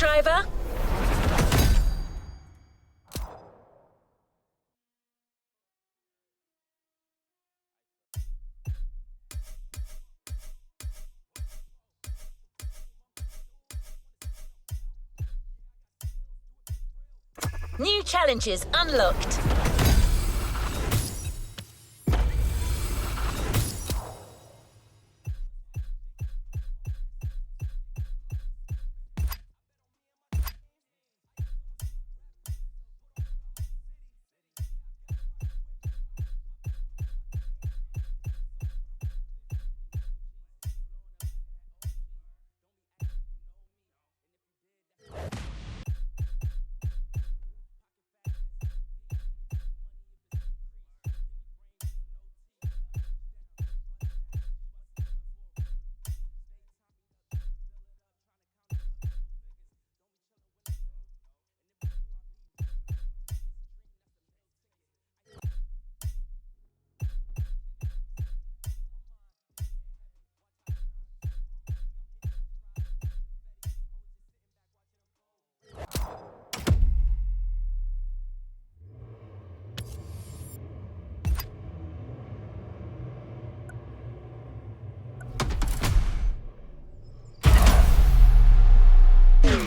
driver? New challenges unlocked.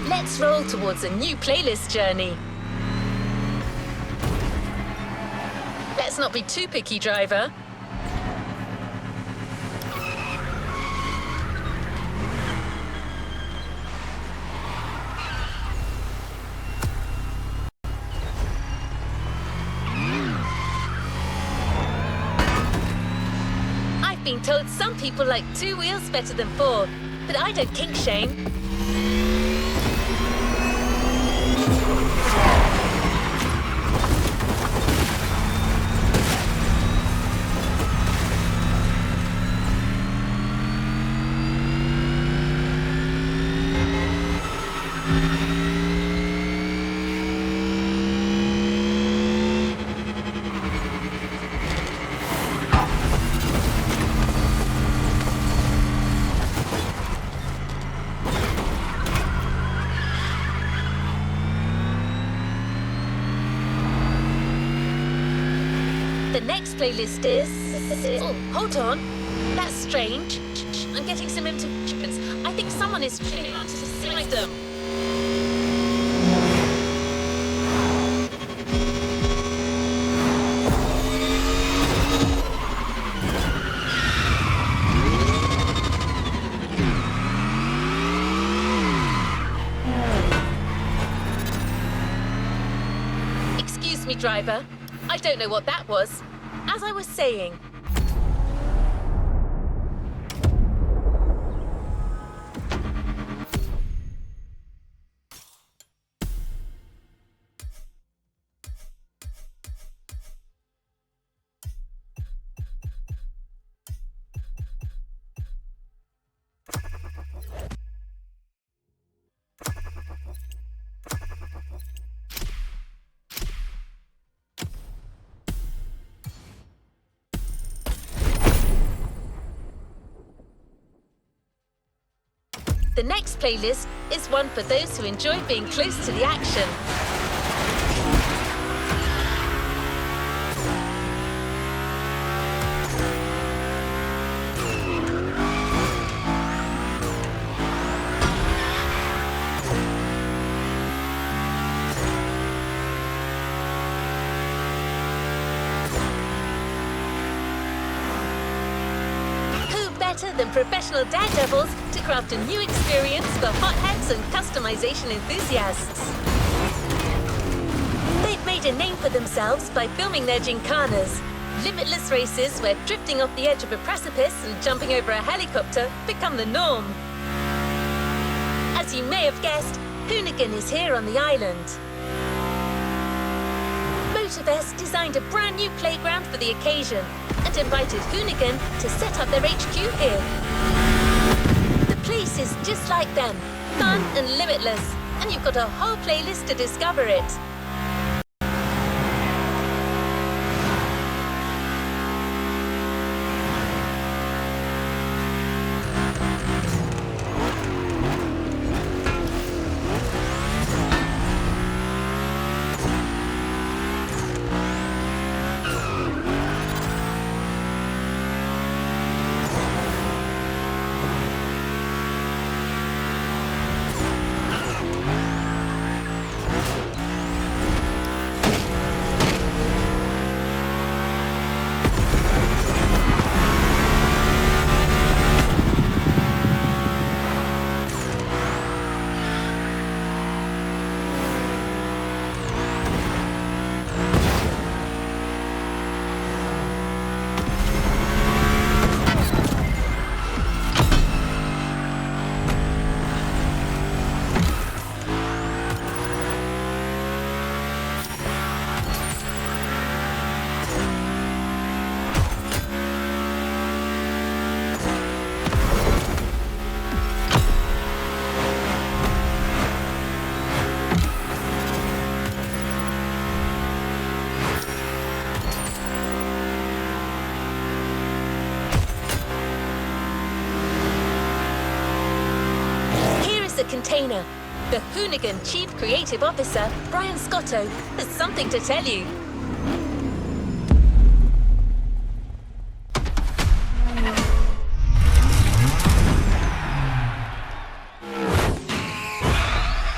Let's roll towards a new playlist journey. Let's not be too picky, driver. I've been told some people like 2 wheels better than 4, but I don't kink shame. The next playlist is... Oh, hold on. That's strange. I'm getting some interruptions. I think someone is trying to select them. Excuse me, driver. I don't know what that was. As I was saying, the next playlist is one for those who enjoy being close to the action. Than professional daredevils to craft a new experience for hotheads and customization enthusiasts. They've made a name for themselves by filming their Gymkhanas, limitless races where drifting off the edge of a precipice and jumping over a helicopter become the norm. As you may have guessed, Hoonigan is here on the island. Motorsport designed a brand new playground for the occasion and invited Hoonigan to set up their HQ here. The place is just like them, fun and limitless, and you've got a whole playlist to discover it. a container. The Hoonigan Chief Creative Officer, Brian Scotto, has something to tell you.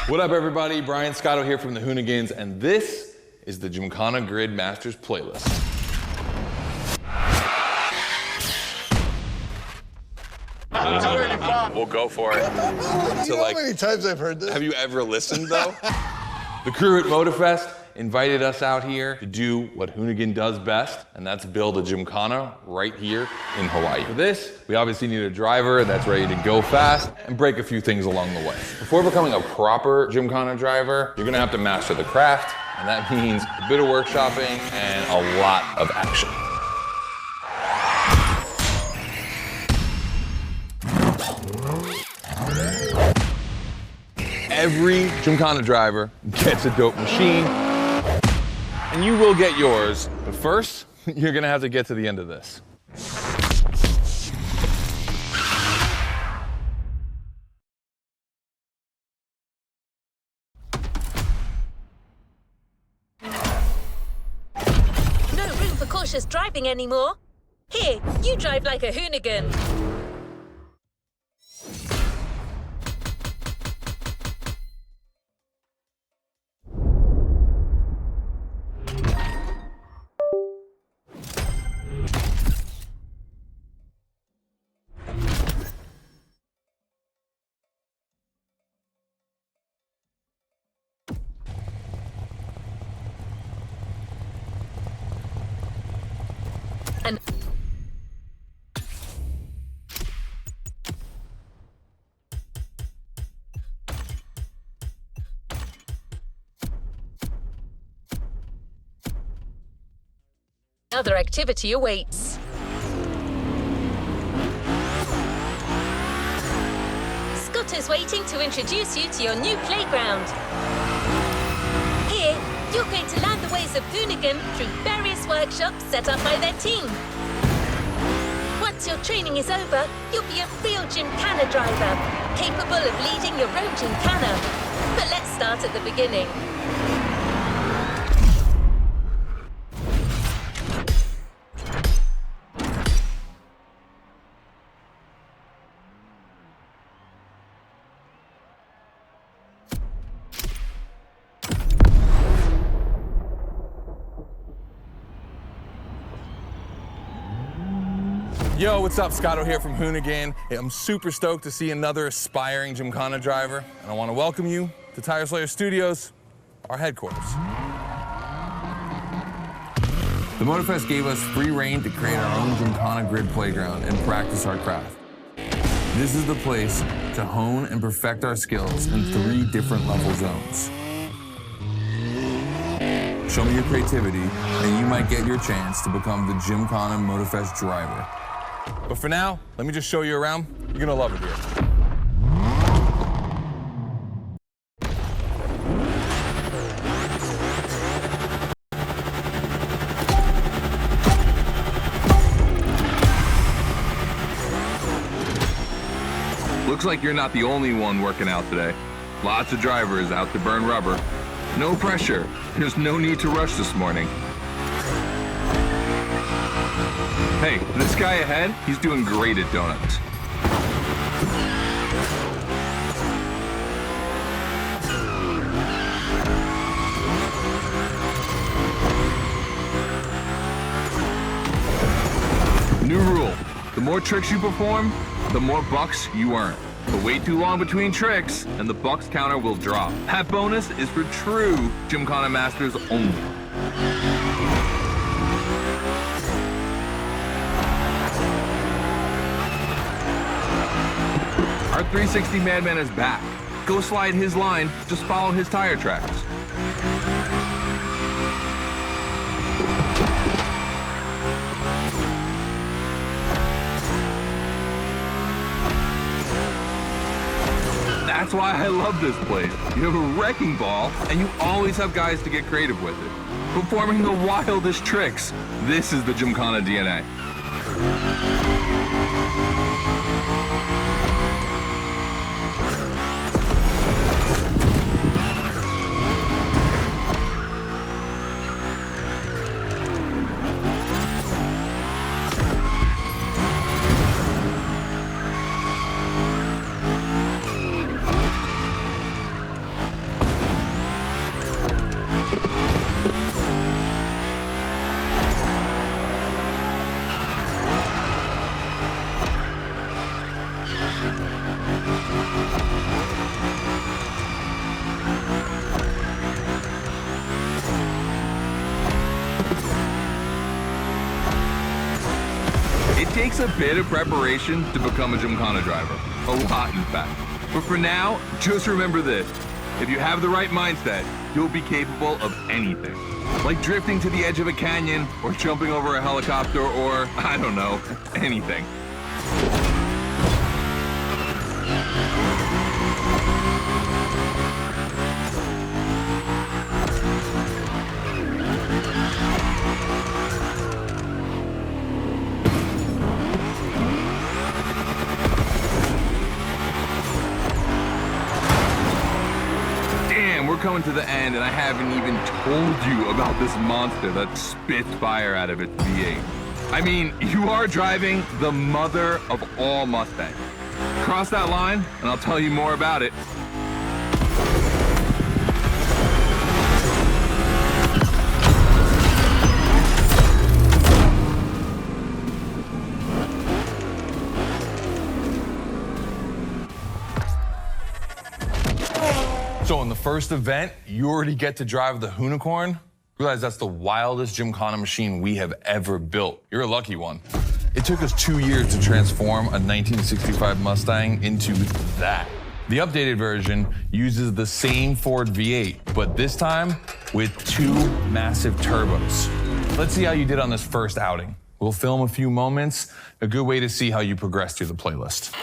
What up, everybody? Brian Scotto here from the Hoonigans, and this is the Gymkhana Grid Masters playlist. We'll go for it. You know how many times I've heard this? Have you ever listened, though? The crew at Motorfest invited us out here to do what Hoonigan does best, and that's build a Gymkhana right here in Hawaii. For this, we obviously need a driver that's ready to go fast and break a few things along the way. Before becoming a proper Gymkhana driver, you're gonna have to master the craft, and that means a bit of workshopping and a lot of action. Every Gymkhana driver gets a dope machine, and you will get yours. But first, you're gonna have to get to the end of this. No room for cautious driving anymore. Here, you drive like a Hoonigan. And another activity awaits. Scott is waiting to introduce you to your new playground. Here, you're going to learn the ways of Hoonigan through various workshops set up by their team. Once your training is over, you'll be a real Gymkhana driver, capable of leading your own Gymkhana. But let's start at the beginning. Yo, what's up? Scotto here from Hoonigan. Hey, I'm super stoked to see another aspiring Gymkhana driver, and I want to welcome you to Tire Slayer Studios, our headquarters. The Motorfest gave us free reign to create our own Gymkhana Grid playground and practice our craft. This is the place to hone and perfect our skills in 3 different level zones. Show me your creativity, and you might get your chance to become the Gymkhana Motorfest driver. But for now, let me just show you around. You're gonna love it here. Looks like you're not the only one working out today. Lots of drivers out to burn rubber. No pressure. There's no need to rush this morning. Hey, this guy ahead, he's doing great at donuts. New rule, the more tricks you perform, the more bucks you earn. But wait too long between tricks, and the bucks counter will drop. That bonus is for true Gymkhana Masters only. Our 360 Madman is back. Go slide his line, just follow his tire tracks. That's why I love this place. You have a wrecking ball, and you always have guys to get creative with it. Performing the wildest tricks. This is the Gymkhana DNA. takes a bit of preparation to become a Gymkhana driver. A lot, in fact. But for now, just remember this. If you have the right mindset, you'll be capable of anything. Like drifting to the edge of a canyon, or jumping over a helicopter, or, I don't know, anything. We're coming to the end, and I haven't even told you about this monster that spits fire out of its V8. I mean, you are driving the mother of all Mustangs. Cross that line, and I'll tell you more about it. So in the first event, you already get to drive the Unicorn. Realize that's the wildest Gymkhana machine we have ever built. You're a lucky one. It took us 2 years to transform a 1965 Mustang into that. The updated version uses the same Ford V8, but this time with 2 massive turbos. Let's see how you did on this first outing. We'll film a few moments, a good way to see how you progress through the playlist.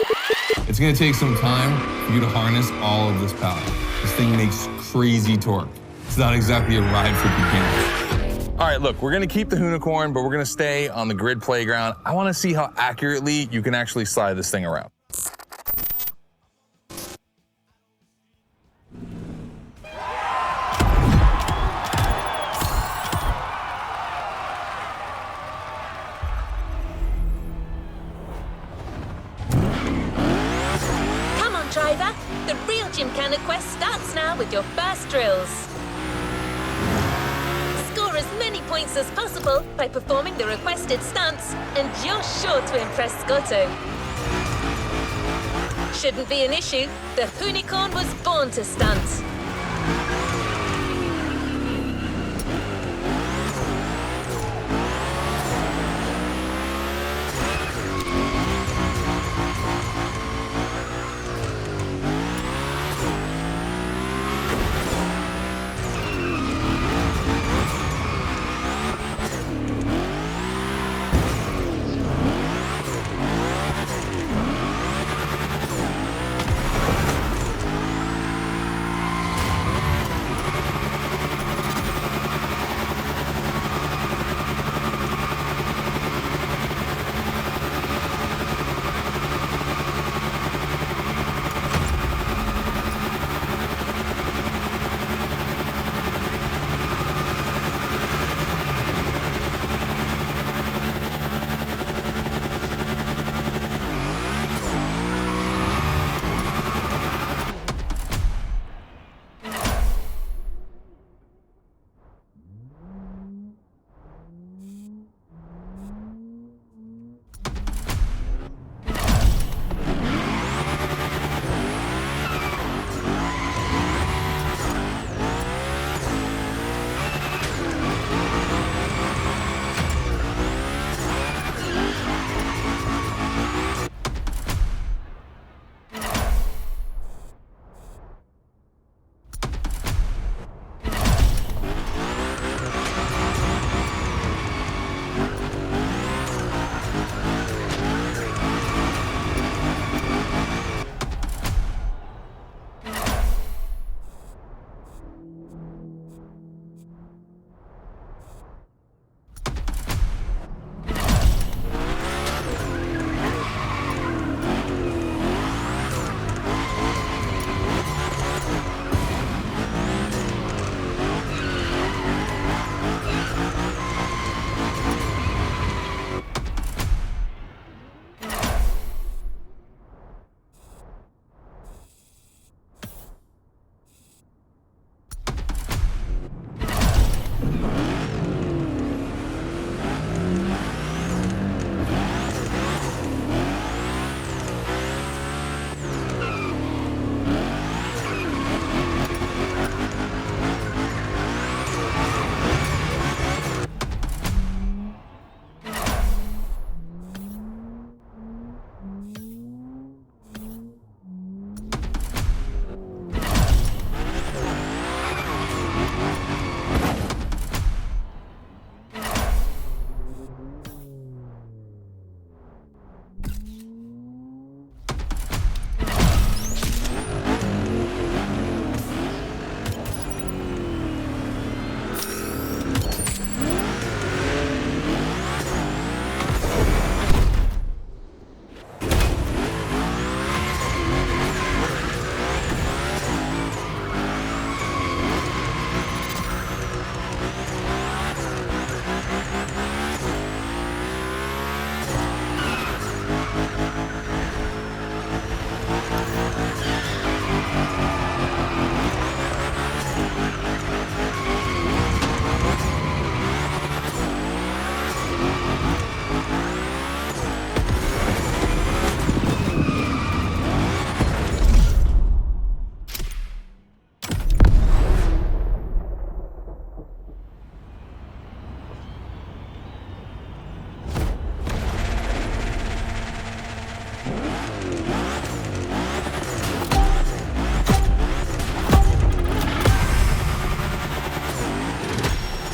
It's gonna take some time for you to harness all of this power. This thing makes crazy torque. It's not exactly a ride for beginners. All right, look, we're gonna keep the Unicorn, but we're gonna stay on the grid playground. I wanna see how accurately you can actually slide this thing around. Driver, the real Gymkhana quest starts now with your first drills. Score as many points as possible by performing the requested stunts, and you're sure to impress Scotto. Shouldn't be an issue, the Unicorn was born to stunt.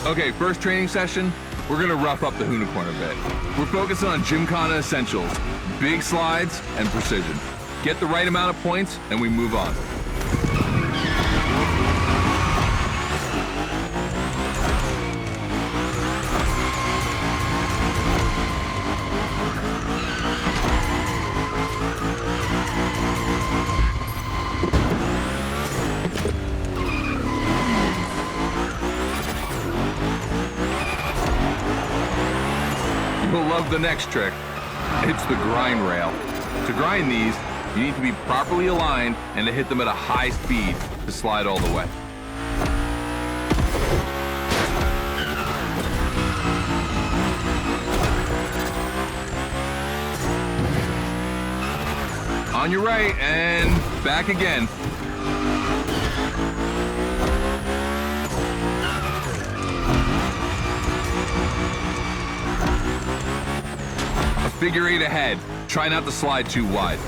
Okay, first training session, we're gonna rough up the Hoonicorn a bit. We're focusing on Gymkhana essentials, big slides and precision. Get the right amount of points and we move on. You'll love the next trick. It's the grind rail. To grind these, you need to be properly aligned and to hit them at a high speed to slide all the way. On your right and back again. Figure 8 ahead. Try not to slide too wide.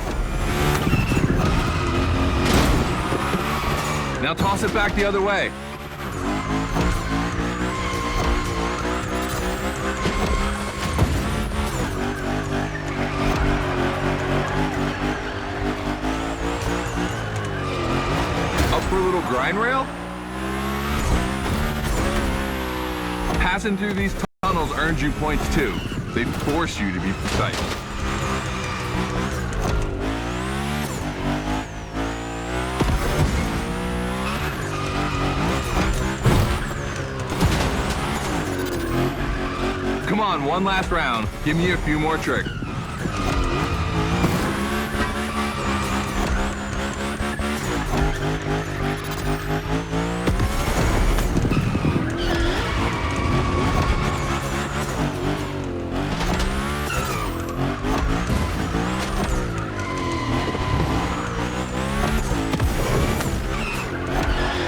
Now toss it back the other way. Up for a little grind rail. Passing through these tunnels earns you points too. They force you to be precise. Come on, one last round. Give me a few more tricks.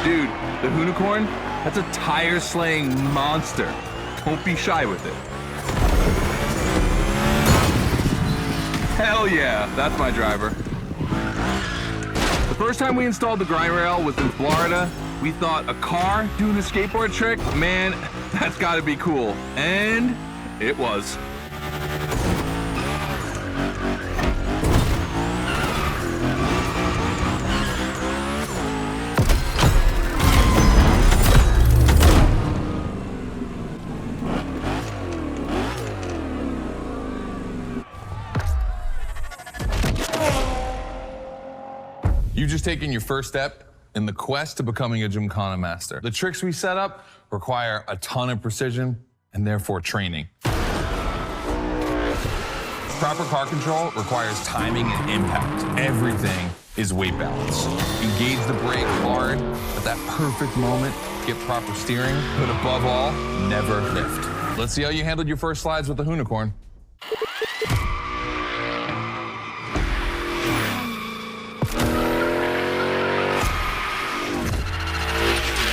Dude, the Hoonicorn, that's a tire-slaying monster. Don't be shy with it. Hell yeah, that's my driver. The first time we installed the grind rail was in Florida. We thought a car doing a skateboard trick, man, that's gotta be cool. And it was. You've just taken your first step in the quest to becoming a Gymkhana master. The tricks we set up require a ton of precision and therefore training. Proper car control requires timing and impact. Everything is weight balance. Engage the brake hard at that perfect moment, get proper steering, but above all, never lift. Let's see how you handled your first slides with the Hoonicorn.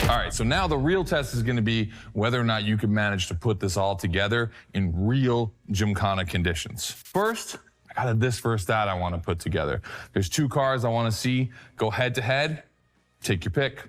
All right, so now the real test is gonna be whether or not you can manage to put this all together in real Gymkhana conditions. First, I got this first stat I wanna put together. There's 2 cars I wanna see go head to head. Take your pick.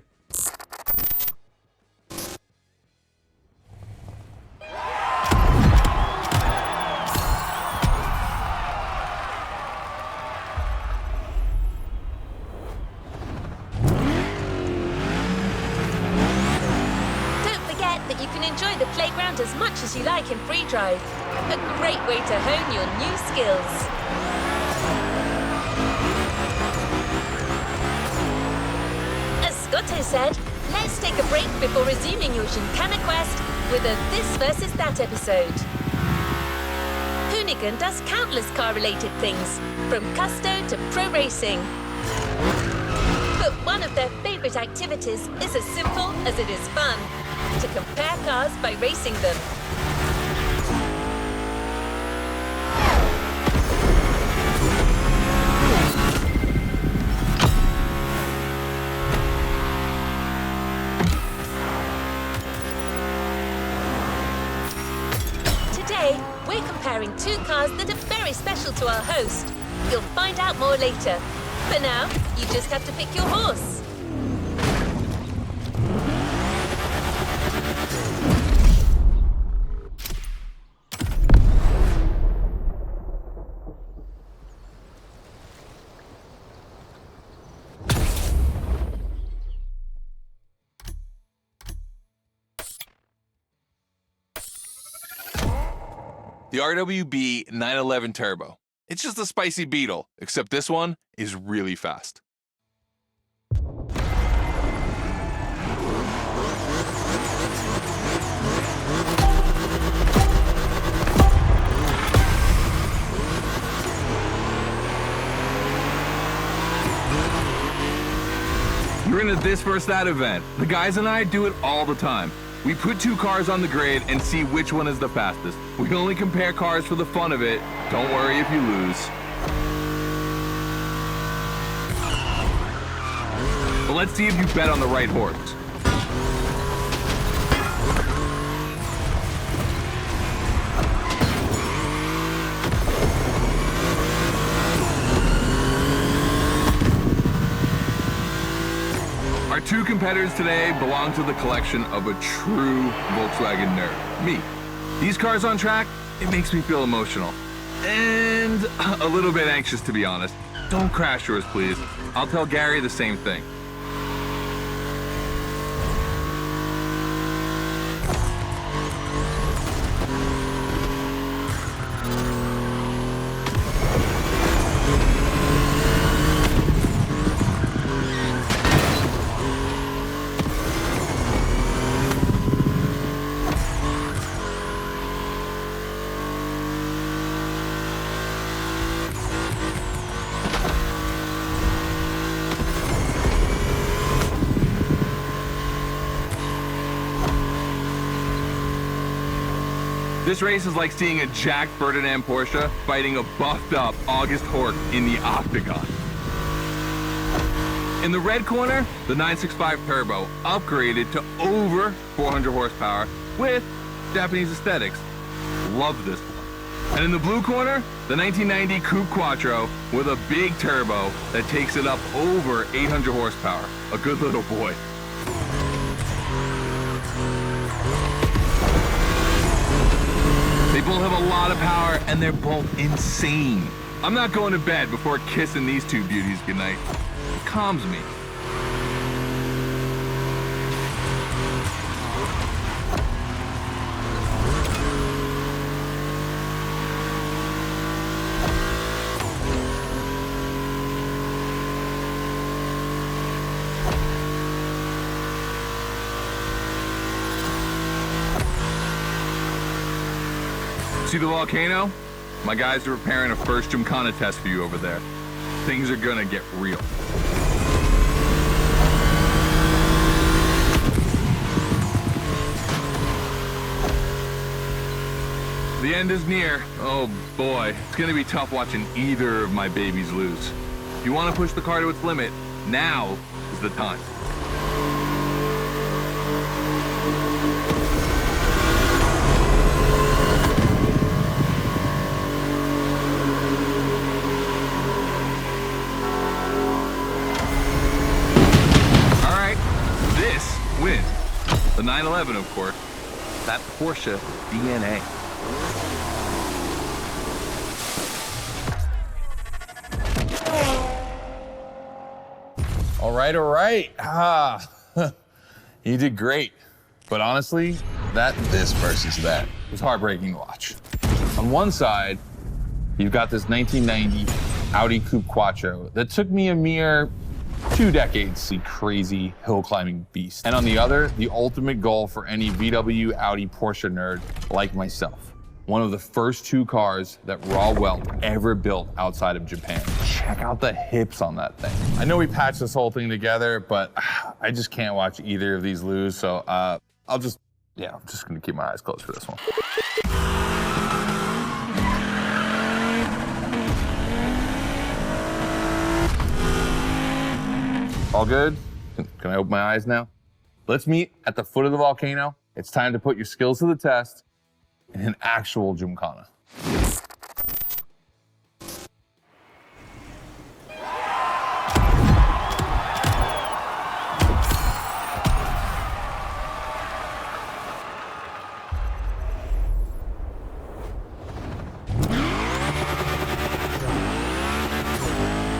You can enjoy the playground as much as you like in free drive. A great way to hone your new skills. As Scotto said, let's take a break before resuming your Gymkhana quest with a This versus That episode. Hoonigan does countless car-related things, from custo to pro racing. But one of their favorite activities is as simple as it is fun. To compare cars by racing them. Today, we're comparing 2 cars that are very special to our host. You'll find out more later. For now, you just have to pick your horse. the RWB 911 Turbo. It's just a spicy Beetle, except this one is really fast. We're into this versus that event. The guys and I do it all the time. We put two cars on the grid and see which one is the fastest. We only compare cars for the fun of it. Don't worry if you lose. But let's see if you bet on the right horse. Our two competitors today belong to the collection of a true Volkswagen nerd, me. These cars on track, it makes me feel emotional. And a little bit anxious, to be honest. Don't crash yours, please. I'll tell Gary the same thing. This race is like seeing a Jack Ferdinand Porsche fighting a buffed up August Hork in the octagon. In the red corner, the 965 Turbo, upgraded to over 400 horsepower with Japanese aesthetics. Love this one. And in the blue corner, the 1990 Coupe Quattro with a big turbo that takes it up over 800 horsepower. A good little boy. They both have a lot of power, and they're both insane. I'm not going to bed before kissing these two beauties goodnight. It calms me. See the volcano? My guys are preparing a first Gymkhana test for you over there. Things are gonna get real. The end is near. Oh boy, it's gonna be tough watching either of my babies lose. If you wanna push the car to its limit, now is the time. Win. The 911, of course. That Porsche DNA. All right. You did great. But honestly, this versus that was heartbreaking to watch. On one side, you've got this 1990 Audi Coupe Quattro that took me a mere 2 decades to see crazy hill climbing beast. And on the other, the ultimate goal for any VW, Audi, Porsche nerd like myself. One of the first 2 cars that Raw Welt ever built outside of Japan. Check out the hips on that thing. I know we patched this whole thing together, but I just can't watch either of these lose. So I'm just gonna keep my eyes closed for this one. All good? Can I open my eyes now? Let's meet at the foot of the volcano. It's time to put your skills to the test in an actual Gymkhana.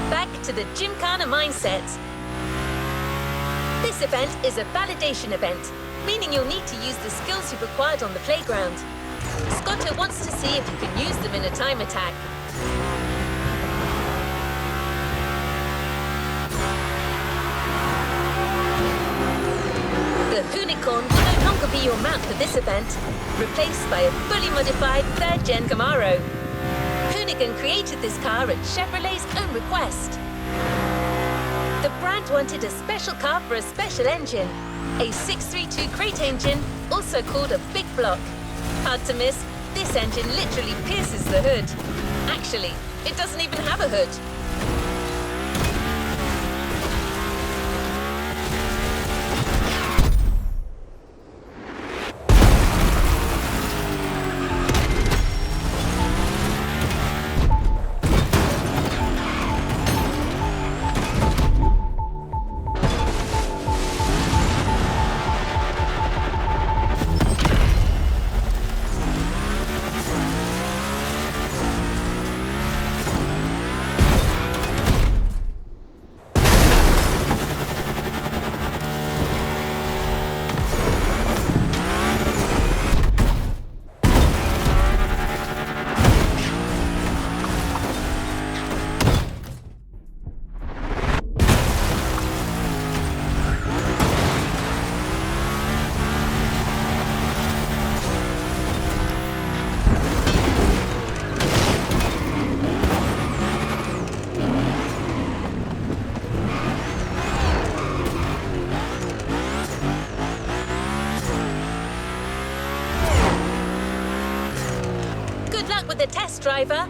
Back to the Gymkhana mindset. This event is a validation event, meaning you'll need to use the skills you've acquired on the playground. Scotto wants to see if you can use them in a time attack. The Unicorn will no longer be your mount for this event, replaced by a fully modified third-gen Camaro. Hoonigan created this car at Chevrolet's own request. The brand wanted a special car for a special engine, a 632 crate engine, also called a big block. Hard to miss, this engine literally pierces the hood. Actually, it doesn't even have a hood. Good luck with the test, driver.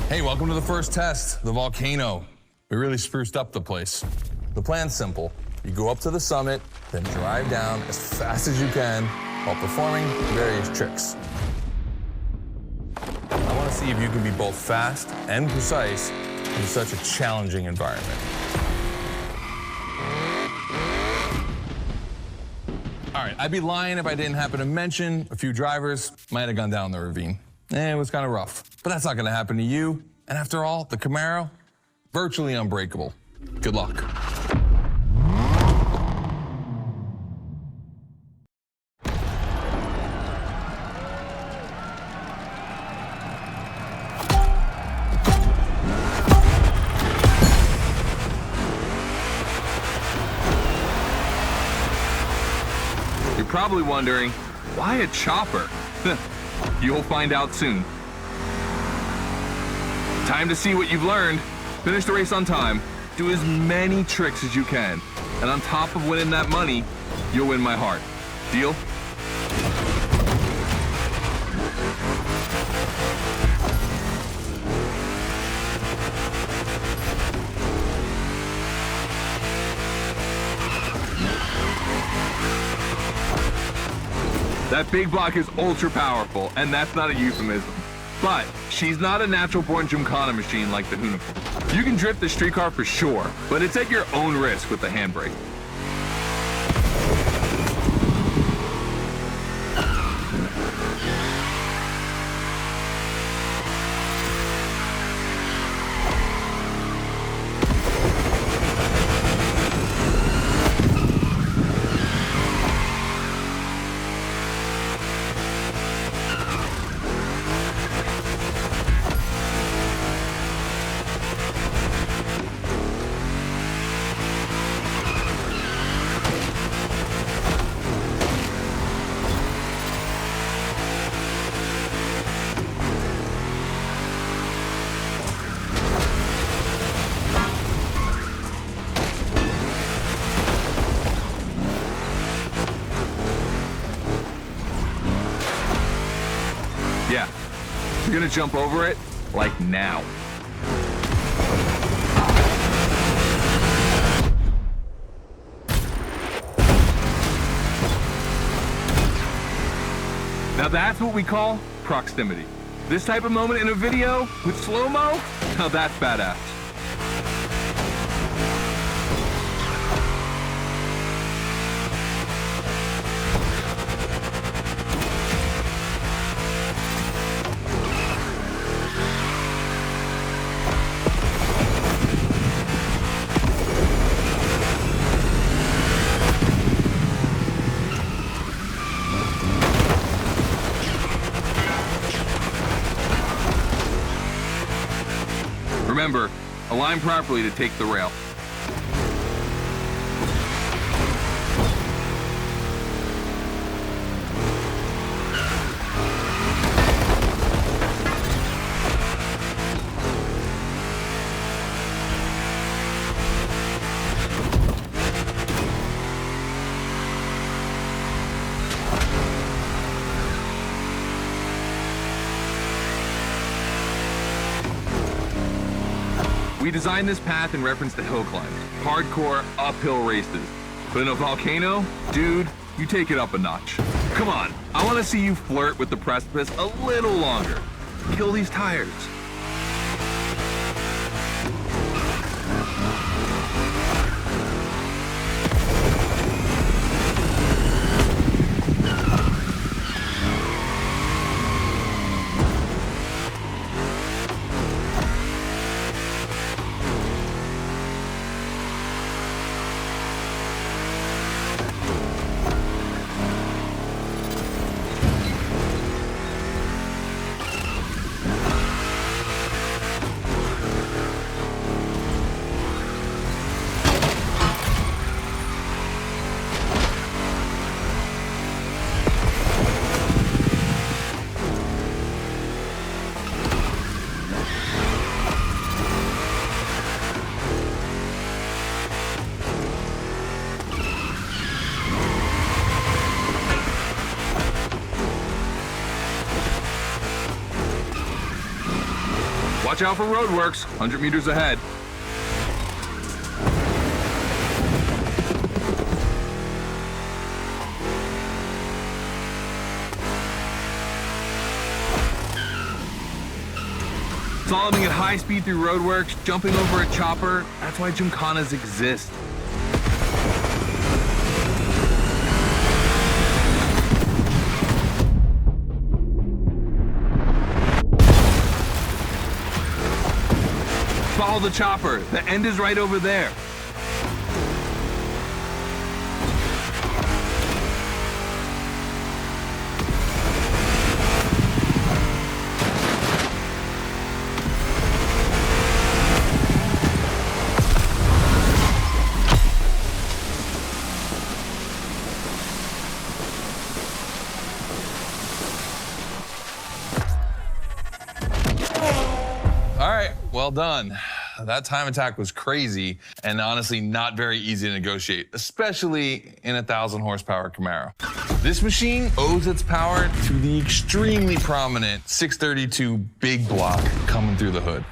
Hey, welcome to the first test, the volcano. We really spruced up the place. The plan's simple. You go up to the summit, then drive down as fast as you can while performing various tricks. I want to see if you can be both fast and precise in such a challenging environment. All right, I'd be lying if I didn't happen to mention a few drivers might have gone down the ravine. It was kind of rough, but that's not going to happen to you. And after all, the Camaro, virtually unbreakable. Good luck. You're probably wondering, why a chopper? You'll find out soon. Time to see what you've learned. Finish the race on time. Do as many tricks as you can. And on top of winning that money, you'll win my heart. Deal? That big block is ultra powerful, and that's not a euphemism. But she's not a natural-born Gymkhana machine like the Unicorn. You can drift the street car for sure, but it's at your own risk with the handbrake. Yeah, you're gonna jump over it, like now. Now that's what we call proximity. This type of moment in a video with slow-mo, now that's badass. Remember, align properly to take the rail. We designed this path in reference to hill climbs, hardcore uphill races. But in a volcano, dude, you take it up a notch. Come on, I want to see you flirt with the precipice a little longer. Kill these tires. Watch out for roadworks, 100 meters ahead. Slaloming at high speed through roadworks, jumping over a chopper, that's why Gymkhanas exist. Follow the chopper. The end is right over there. All right, well done. That time attack was crazy and honestly not very easy to negotiate, especially in a 1,000 horsepower Camaro. This machine owes its power to the extremely prominent 632 big block coming through the hood.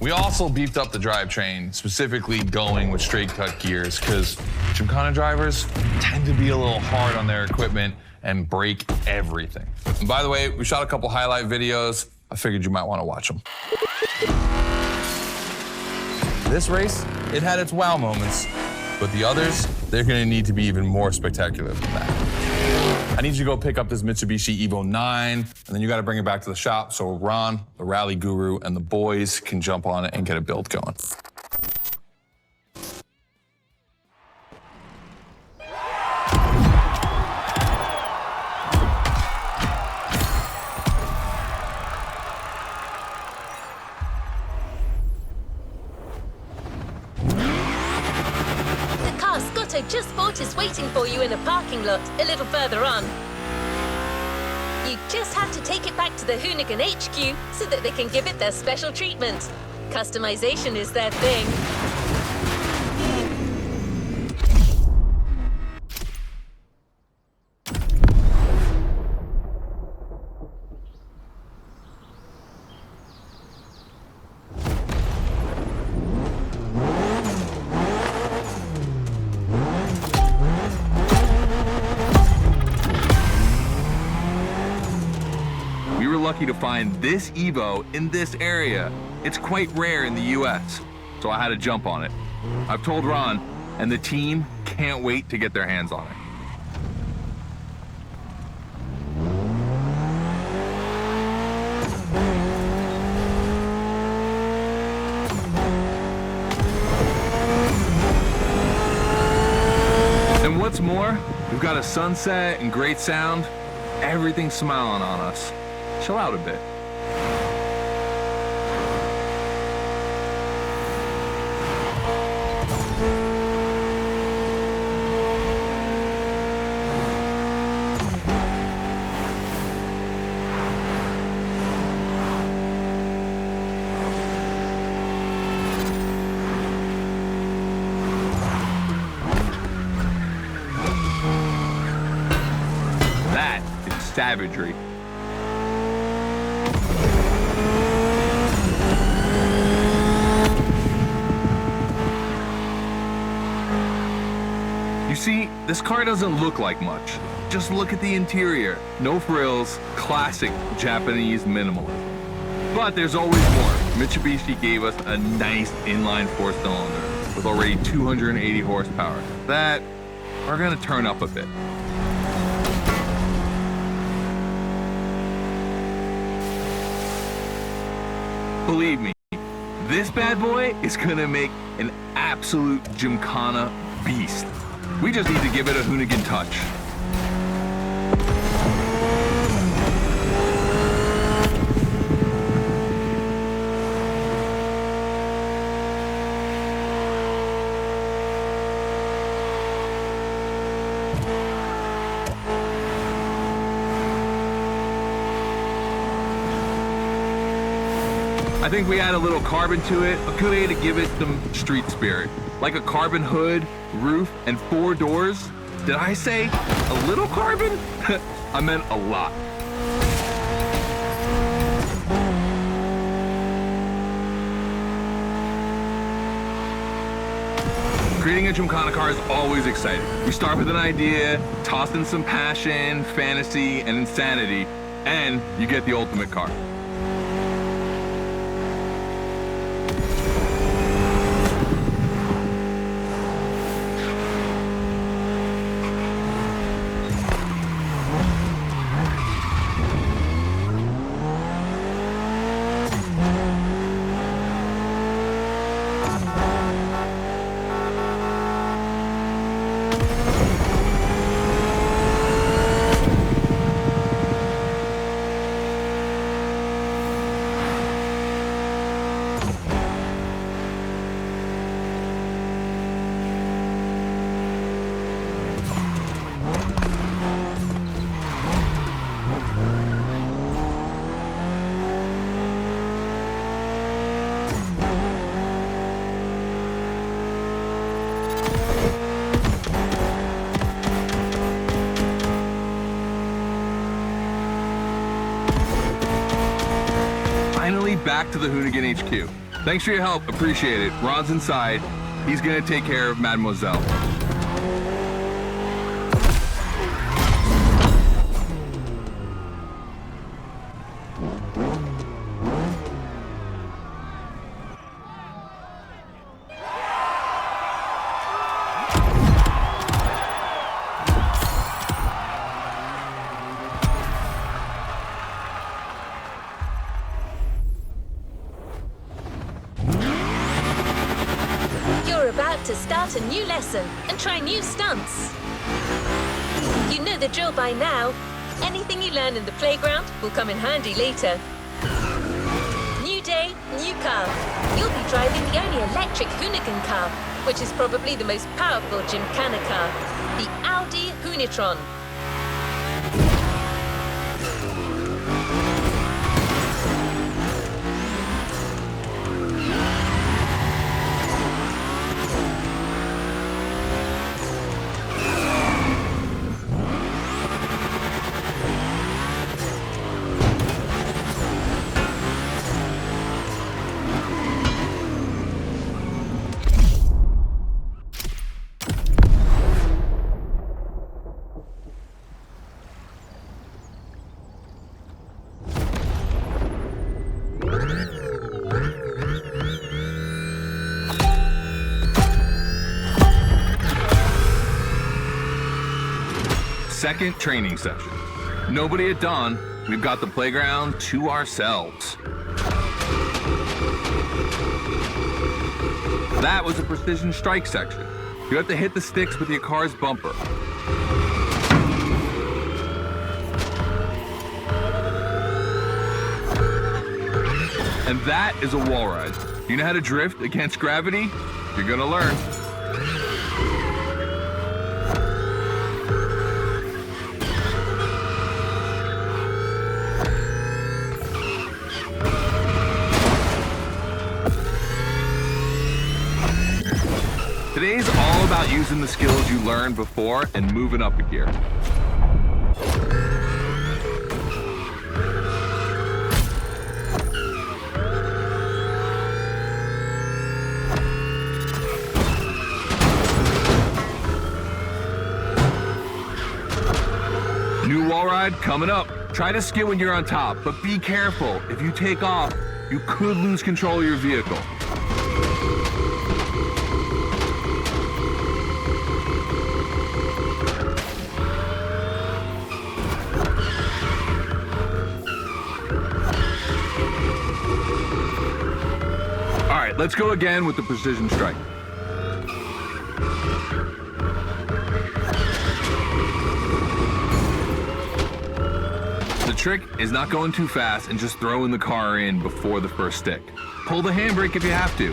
We also beefed up the drivetrain, specifically going with straight cut gears, because Gymkhana drivers tend to be a little hard on their equipment and break everything. And by the way, we shot a couple highlight videos. I figured you might want to watch them. This race, it had its wow moments, but the others, they're gonna need to be even more spectacular than that. I need you to go pick up this Mitsubishi Evo 9, and then you gotta bring it back to the shop so Ron, the rally guru, and the boys can jump on it and get a build going. Just bought is waiting for you in a parking lot a little further on. You just have to take it back to the Hoonigan HQ so that they can give it their special treatment. Customization is their thing. Lucky to find this Evo in this area. It's quite rare in the US, so I had to jump on it. I've told Ron, and the team can't wait to get their hands on it. And what's more, we've got a sunset and great sound. Everything's smiling on us. Chill out a bit. savagery. You see, this car doesn't look like much. Just look at the interior. No frills, classic Japanese minimalism. But there's always more. Mitsubishi gave us a nice inline four-cylinder with already 280 horsepower that are gonna turn up a bit. Believe me, this bad boy is gonna make an absolute Gymkhana beast. We just need to give it a Hoonigan touch. I think we add a little carbon to it, a good way to give it some street spirit. Like a carbon hood, roof, and 4 doors. Did I say a little carbon? I meant a lot. Creating a Gymkhana car is always exciting. We start with an idea, toss in some passion, fantasy, and insanity, and you get the ultimate car. Finally back to the Hoonigan HQ. Thanks for your help, appreciate it. Ron's inside. He's gonna take care of Mademoiselle. About to start a new lesson and try new stunts. You know the drill by now. Anything you learn in the playground will come in handy later. New day, new car. You'll be driving the only electric Hoonigan car, which is probably the most powerful Gymkhana car, the Audi Hoonitron. Second training session. Nobody at dawn. We've got the playground to ourselves. That was a precision strike section. You have to hit the sticks with your car's bumper. And that is a wall ride. You know how to drift against gravity? You're gonna learn. Today's all about using the skills you learned before and moving up a gear. New wall ride coming up. Try to skid when you're on top, but be careful. If you take off, you could lose control of your vehicle. All right, let's go again with the precision strike. The trick is not going too fast and just throwing the car in before the first stick. Pull the handbrake if you have to.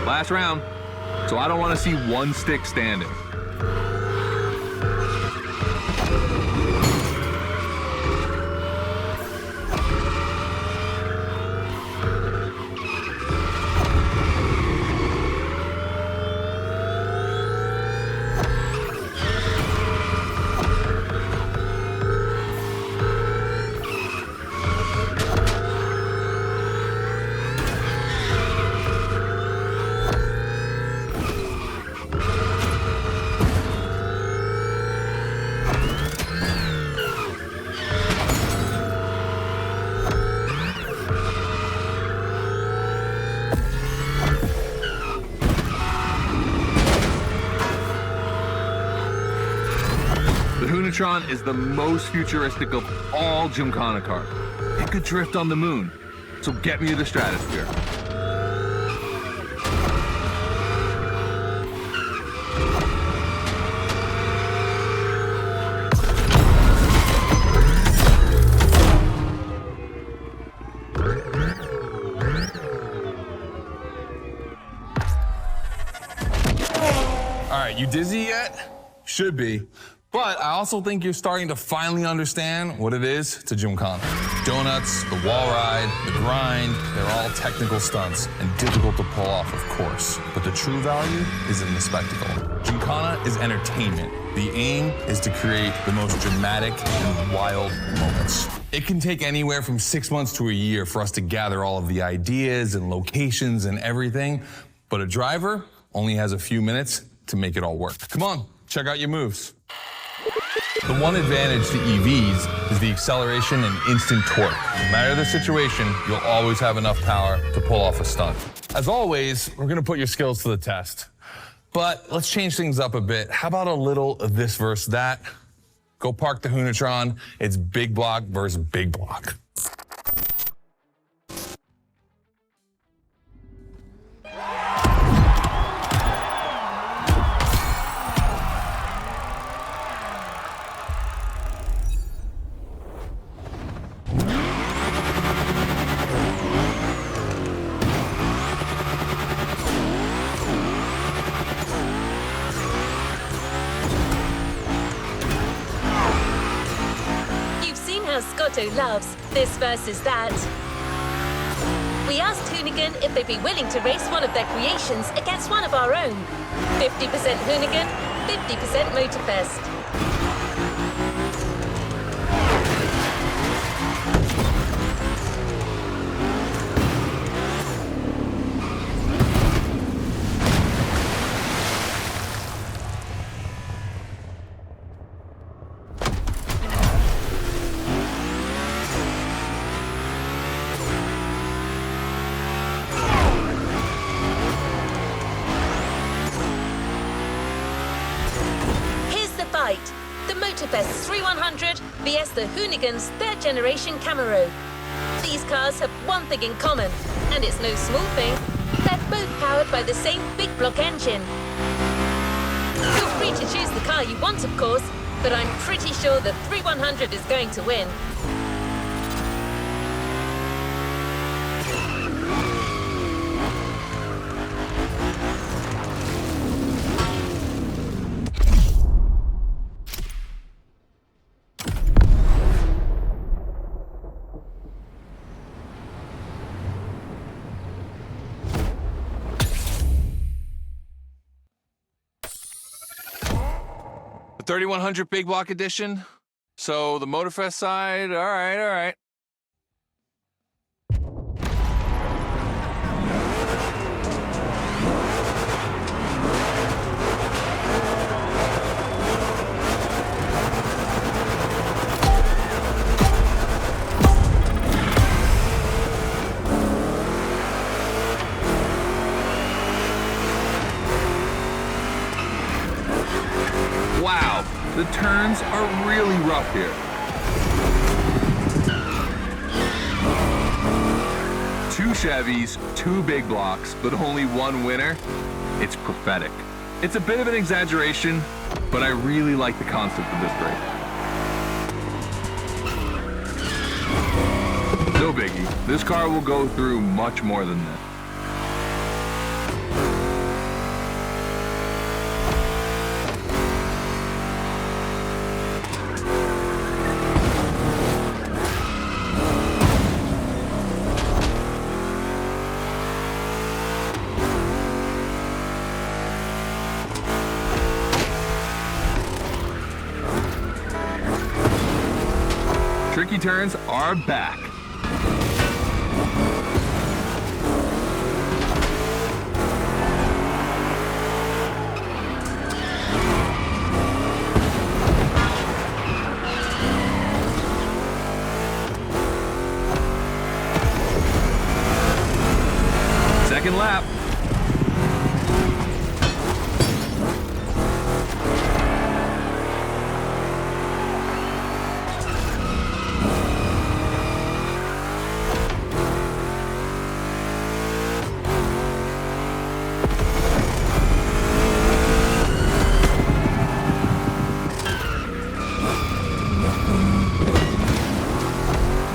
Last round, so I don't want to see one stick standing. The Hunatron is the most futuristic of all Gymkhana cars. It could drift on the moon, so get me to the stratosphere. All right, you dizzy yet? Should be. But I also think you're starting to finally understand what it is to Gymkhana. Donuts, the wall ride, the grind, they're all technical stunts and difficult to pull off, of course. But the true value is in the spectacle. Gymkhana is entertainment. The aim is to create the most dramatic and wild moments. It can take anywhere from 6 months to a year for us to gather all of the ideas and locations and everything, but a driver only has a few minutes to make it all work. Come on, check out your moves. The one advantage to EVs is the acceleration and instant torque. No matter the situation, you'll always have enough power to pull off a stunt. As always, we're gonna put your skills to the test. But let's change things up a bit. How about a little of this versus that? Go park the Hunatron. It's big block versus big block. Scotto loves this versus that. We asked Hoonigan if they'd be willing to race one of their creations against one of our own. 50% Hoonigan, 50% Motorfest. The Motorfest 3100 vs the Hoonigan's third generation Camaro. These cars have one thing in common, and it's no small thing. They're both powered by the same big block engine. Feel free to choose the car you want, of course, but I'm pretty sure the 3100 is going to win. The 3100 Big Block Edition. So the Motorfest side, all right. Wow, the turns are really rough here. Two Chevys, two big blocks, but only one winner. It's prophetic. It's a bit of an exaggeration, but I really like the concept of this race. No biggie, this car will go through much more than this. Tricky turns are back. Second lap.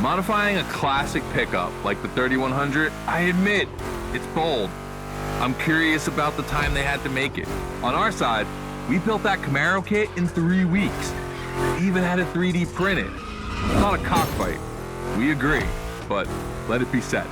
Modifying a classic pickup like the 3100, I admit, it's bold. I'm curious about the time they had to make it. On our side, we built that Camaro kit in 3 weeks. Even had it 3D printed. Not a cockfight. We agree, but let it be said.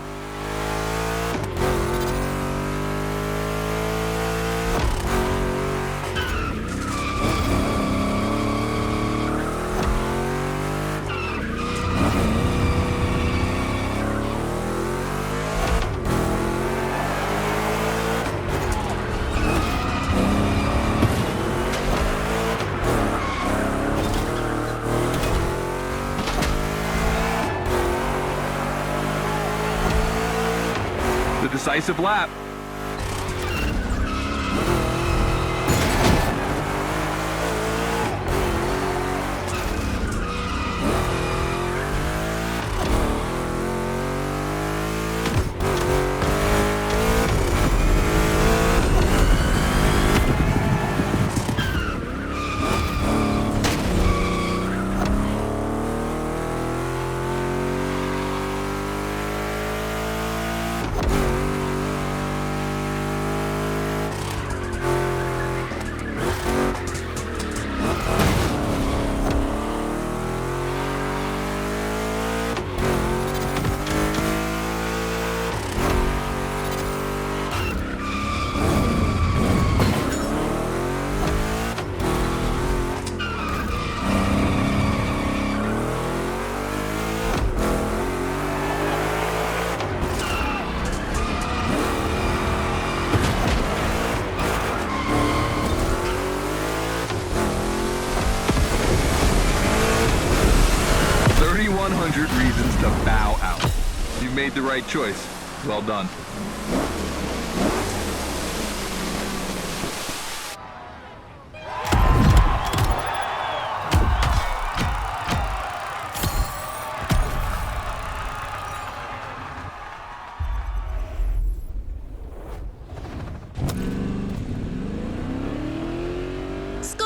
The decisive lap. Reasons to bow out. You made the right choice. Well done.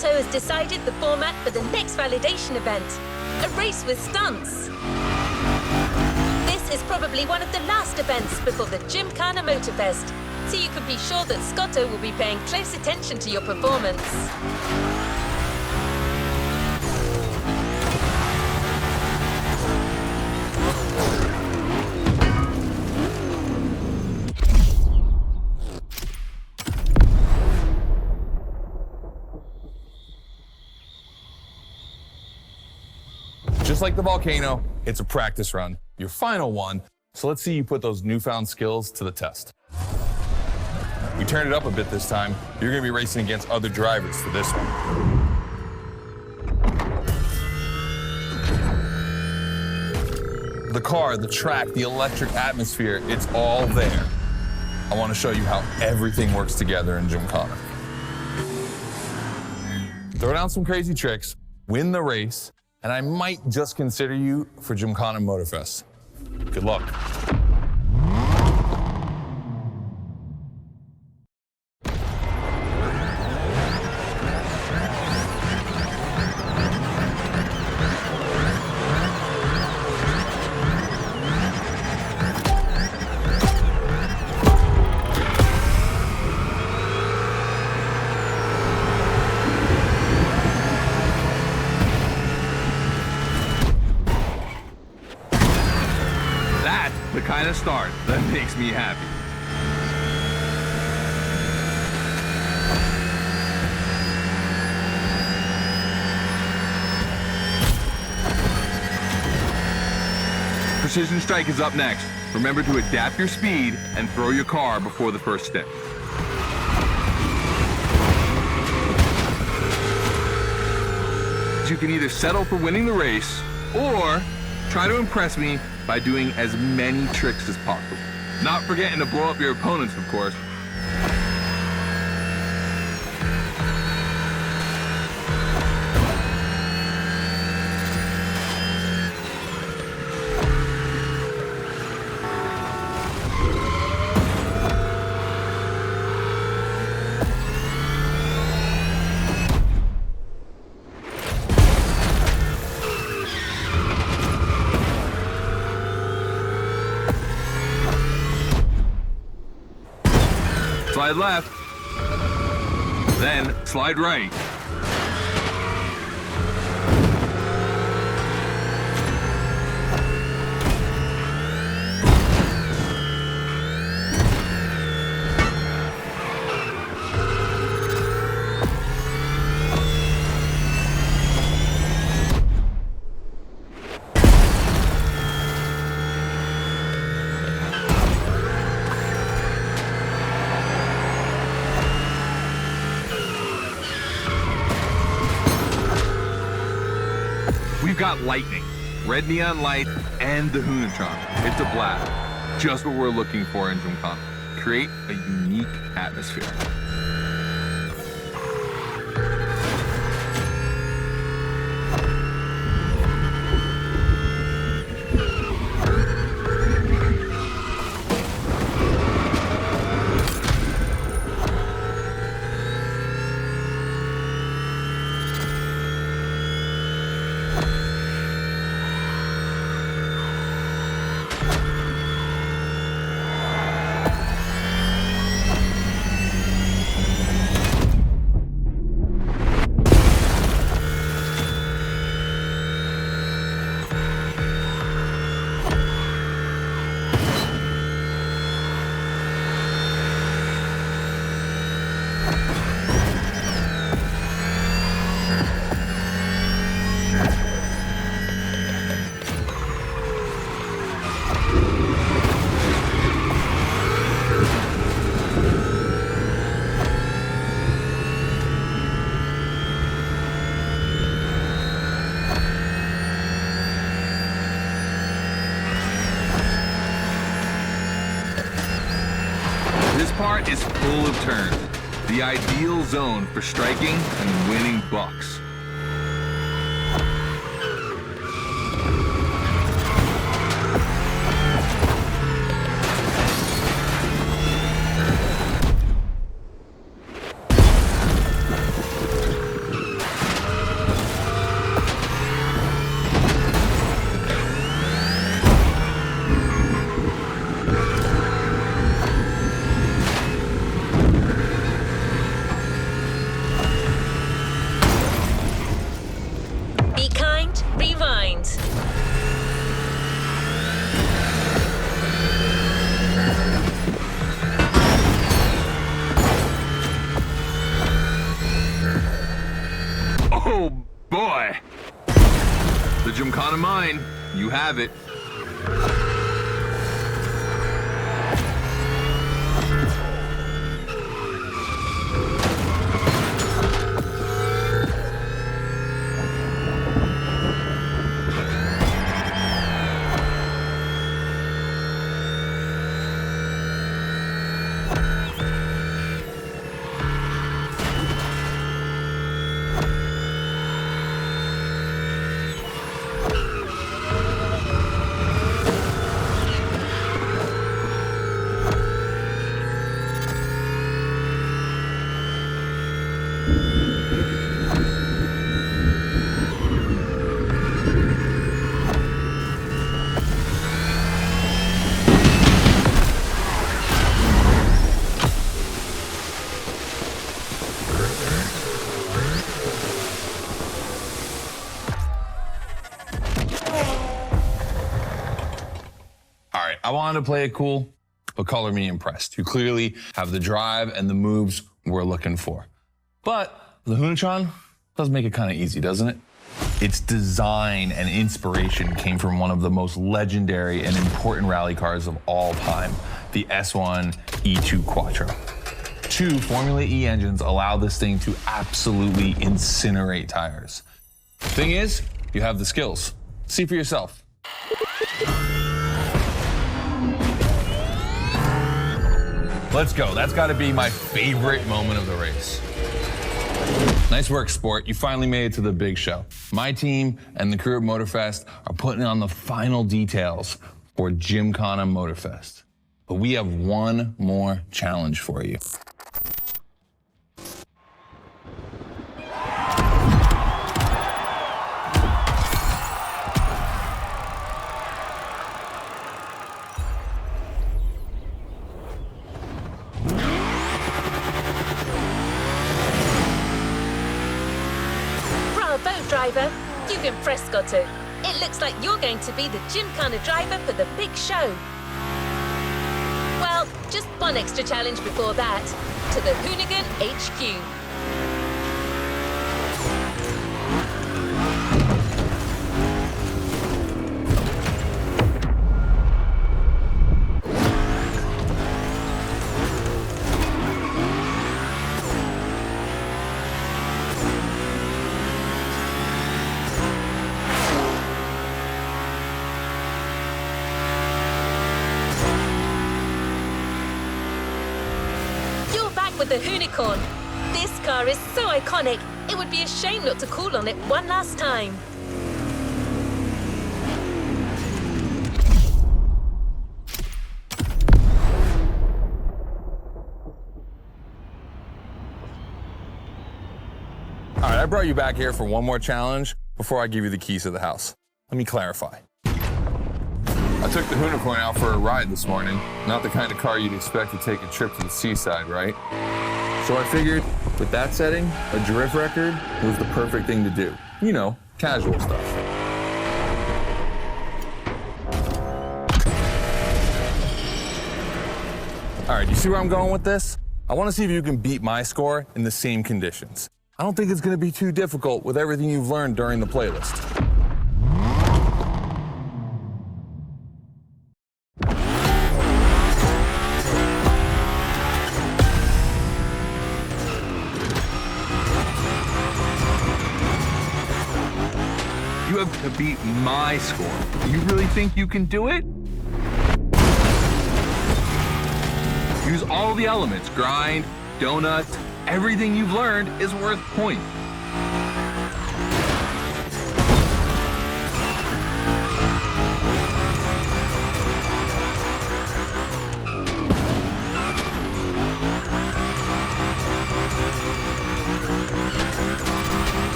Scotto has decided the format for the next validation event, a race with stunts. This is probably one of the last events before the Gymkhana Motorfest, so you can be sure that Scotto will be paying close attention to your performance. Just like the volcano, it's a practice run, your final one. So let's see you put those newfound skills to the test. We turned it up a bit this time. You're gonna be racing against other drivers for this one. The car, the track, the electric atmosphere, it's all there. I wanna show you how everything works together in Gymkhana. Throw down some crazy tricks, win the race, and I might just consider you for Gymkhana Motorfest. Good luck. The kind of start that makes me happy. Precision Strike is up next. Remember to adapt your speed and throw your car before the first stick. You can either settle for winning the race or try to impress me by doing as many tricks as possible. Not forgetting to blow up your opponents, of course. Slide left, then slide right. We've got lightning, red neon light, and the Hoonatron. It's a blast. Just what we're looking for in Gymkhana. Create a unique atmosphere. This part is full of turns, the ideal zone for striking and winning bucks. Oh boy. The Gymkhana mine, you have it. All right, I wanted to play it cool, but color me impressed. You clearly have the drive and the moves we're looking for. But the Hunatron does make it kind of easy, doesn't it? Its design and inspiration came from one of the most legendary and important rally cars of all time, the S1 E2 Quattro. 2 Formula E engines allow this thing to absolutely incinerate tires. Thing is, you have the skills. See for yourself. Let's go. That's got to be my favorite moment of the race. Nice work, Sport. You finally made it to the big show. My team and the crew at Motorfest are putting on the final details for Gymkhana Motorfest. But we have one more challenge for you. Bravo, driver. You've impressed, Scotto. It looks like you're going to be the Gymkhana driver for the big show. Well, just one extra challenge before that. To the Hoonigan HQ. With the Hoonicorn. This car is so iconic, it would be a shame not to call on it one last time. All right, I brought you back here for one more challenge before I give you the keys to the house. Let me clarify. I took the Hoonicorn out for a ride this morning. Not the kind of car you'd expect to take a trip to the seaside, right? So I figured, with that setting, a drift record was the perfect thing to do. You know, casual stuff. All right, you see where I'm going with this? I want to see if you can beat my score in the same conditions. I don't think it's going to be too difficult with everything you've learned during the playlist. You have to beat my score. You really think you can do it? Use all the elements, grind, donuts, everything you've learned is worth points.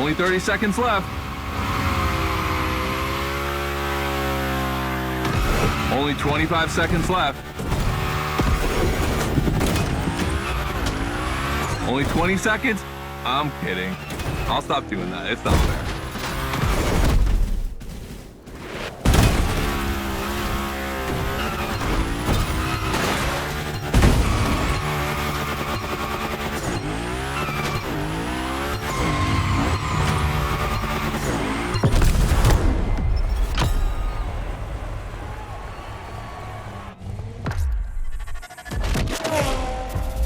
Only 30 seconds left. Only 25 seconds left. Only 20 seconds? I'm kidding. I'll stop doing that. It's not fair.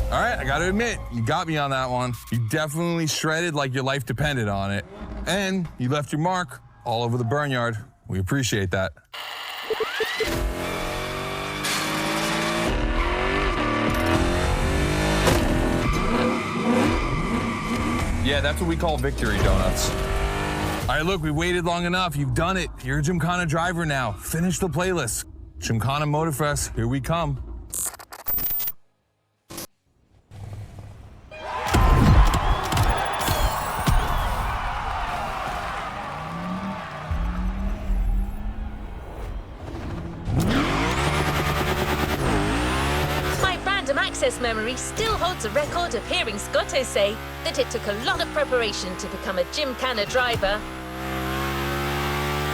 All right, I gotta admit, you got me on that one. You definitely shredded like your life depended on it. And you left your mark all over the burnyard. We appreciate that. Yeah, that's what we call victory donuts. All right, look, we waited long enough. You've done it. You're a Gymkhana driver now. Finish the playlist. Gymkhana Motorfest, here we come. Access memory still holds a record of hearing Scotto say that it took a lot of preparation to become a Gymkhana driver.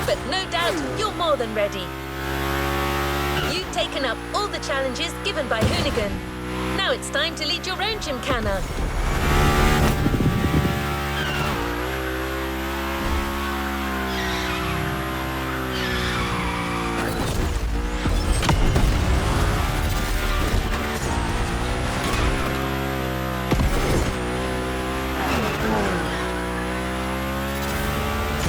But no doubt you're more than ready. You've taken up all the challenges given by Hoonigan. Now it's time to lead your own Gymkhana.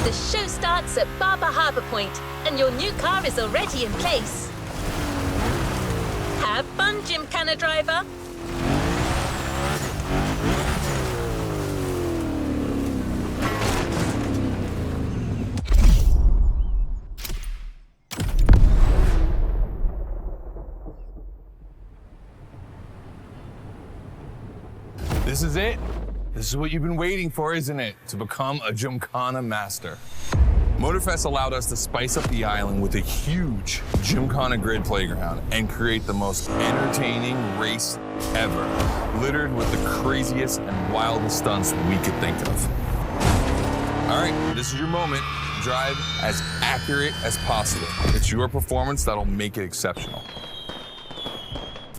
The show starts at Barber Harbour Point, and your new car is already in place. Have fun, Gymkhana driver. This is it. This is what you've been waiting for, isn't it? To become a Gymkhana master. Motorfest allowed us to spice up the island with a huge Gymkhana grid playground and create the most entertaining race ever, littered with the craziest and wildest stunts we could think of. All right, this is your moment. Drive as accurate as possible. It's your performance that'll make it exceptional.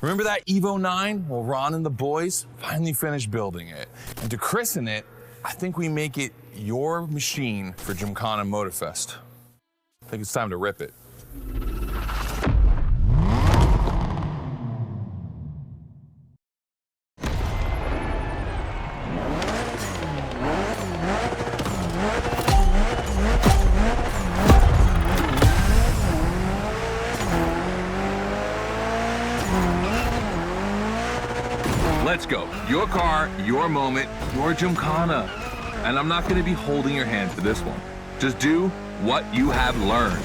Remember that Evo 9? Well, Ron and the boys finally finished building it. And to christen it, I think we make it your machine for Gymkhana Motorfest. I think it's time to rip it. Let's go. Your car, your moment, your Gymkhana. And I'm not going to be holding your hand for this one. Just do what you have learned.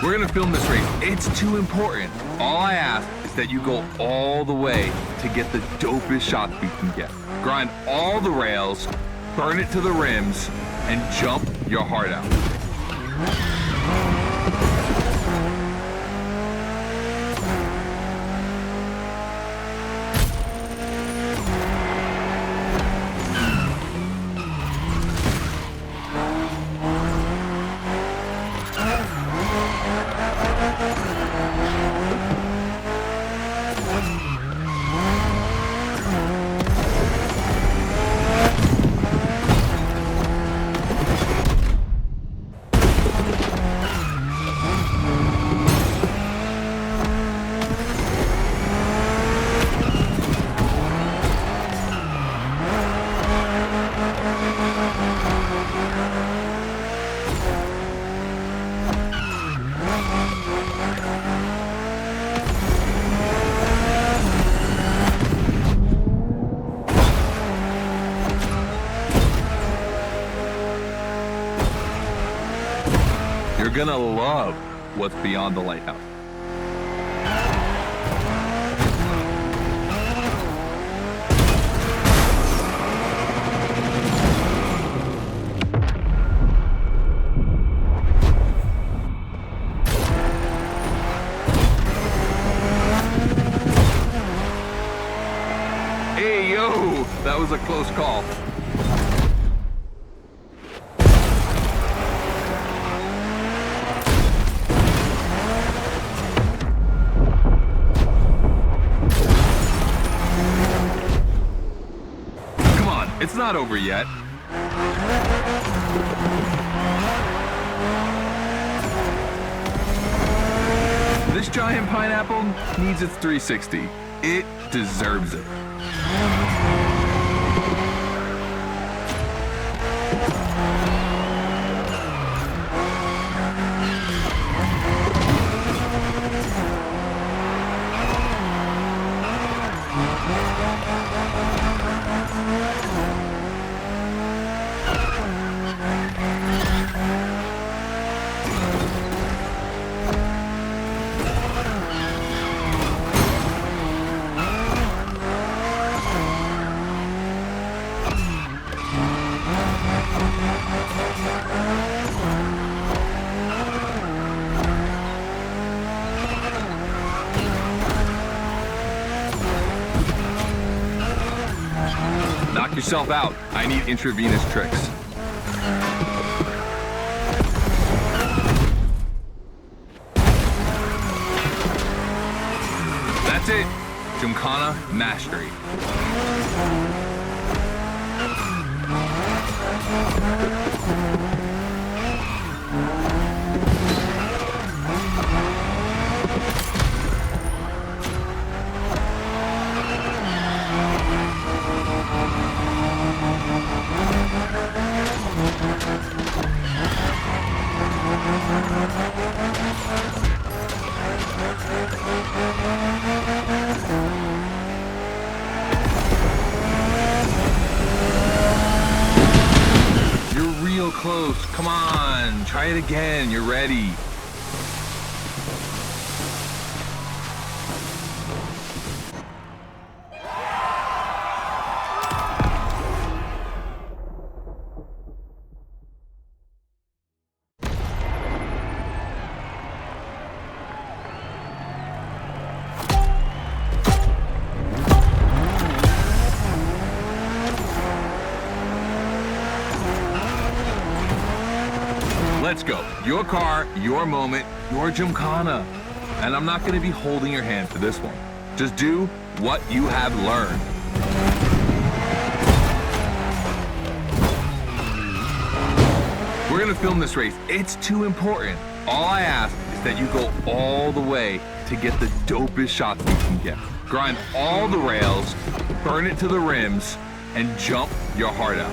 We're going to film this race. It's too important. All I ask is that you go all the way to get the dopest shots we can get. Grind all the rails, burn it to the rims, and jump your heart out. You're gonna love what's beyond the lighthouse. close call. Come on, it's not over yet. This giant pineapple needs its 360. It deserves it. Knock yourself out. I need intravenous tricks. That's it. Gymkhana mastery. You're real close. Come on, try it again. You're ready. Let's go. Your car, your moment, your Gymkhana. And I'm not going to be holding your hand for this one. Just do what you have learned. We're going to film this race. It's too important. All I ask is that you go all the way to get the dopest shots you can get. Grind all the rails, burn it to the rims, and jump your heart out.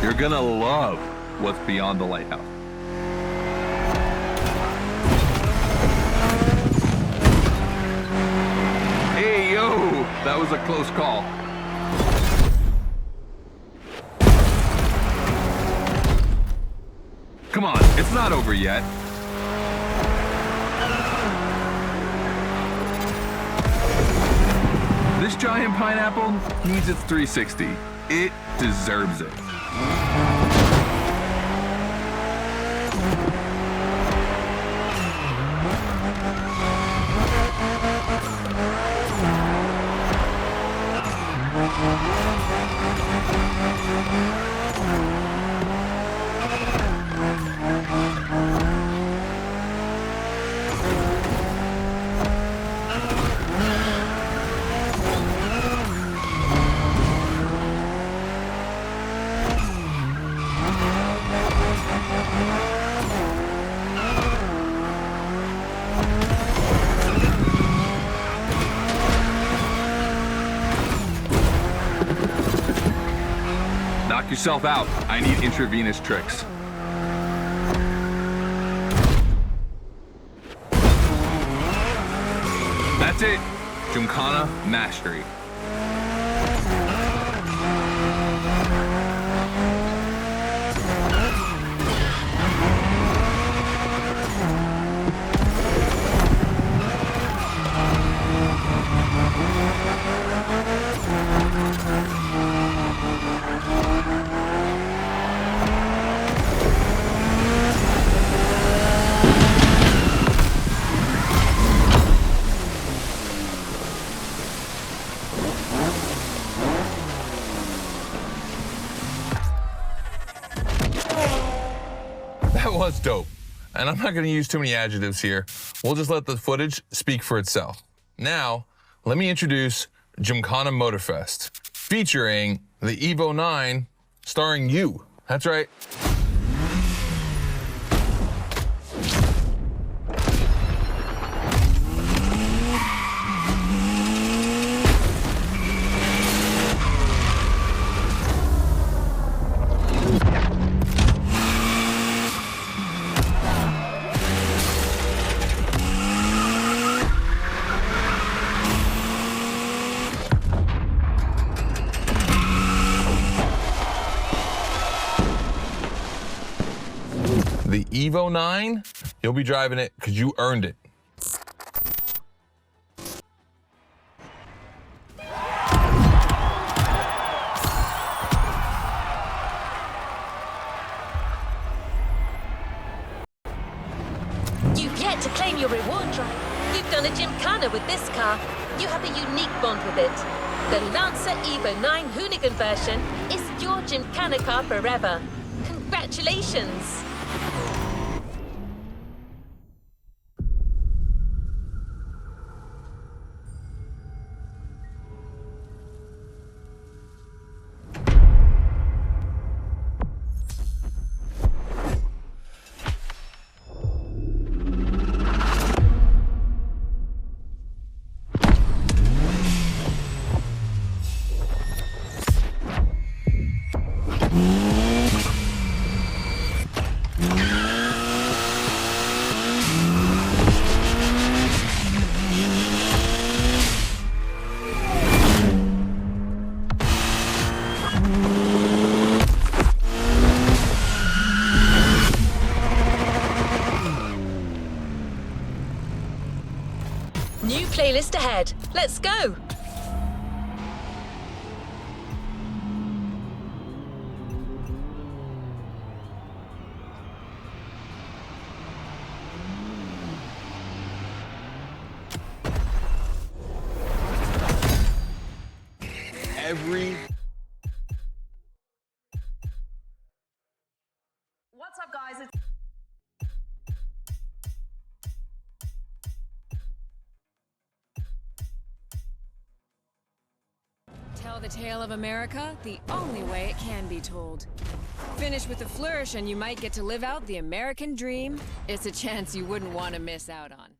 You're gonna love what's beyond the lighthouse. Hey, yo, that was a close call. Come on, it's not over yet. This giant pineapple needs its 360. It deserves it. yourself out. I need intravenous tricks. That's it. Gymkhana mastery. That was dope. And I'm not going to use too many adjectives here. We'll just let the footage speak for itself. Now, let me introduce Gymkhana Motorfest, featuring the Evo 9, starring you. That's right. The Evo 9, you'll be driving it because you earned it. You've yet to claim your reward drive. You've done a Gymkhana with this car. You have a unique bond with it. The Lancer Evo 9 Hoonigan version is your Gymkhana car forever. Congratulations! New playlist ahead. Let's go! What's up, guys? Tell the tale of America the only way it can be told. Finish with a flourish and you might get to live out the American dream. It's a chance you wouldn't want to miss out on.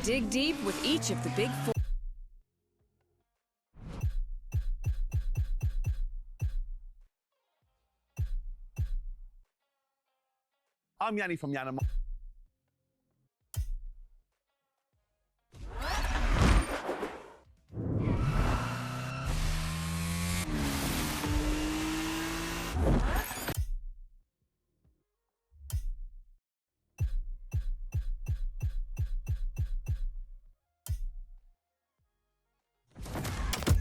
dig deep with each of the big four. I'm Yanni from Yanni.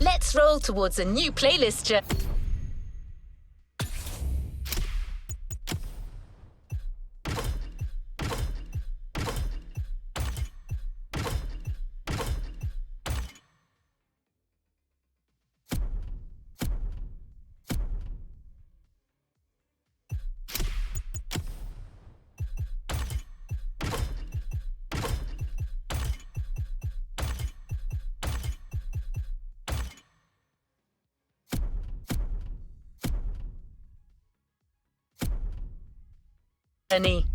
Let's roll towards a new playlist. Journey.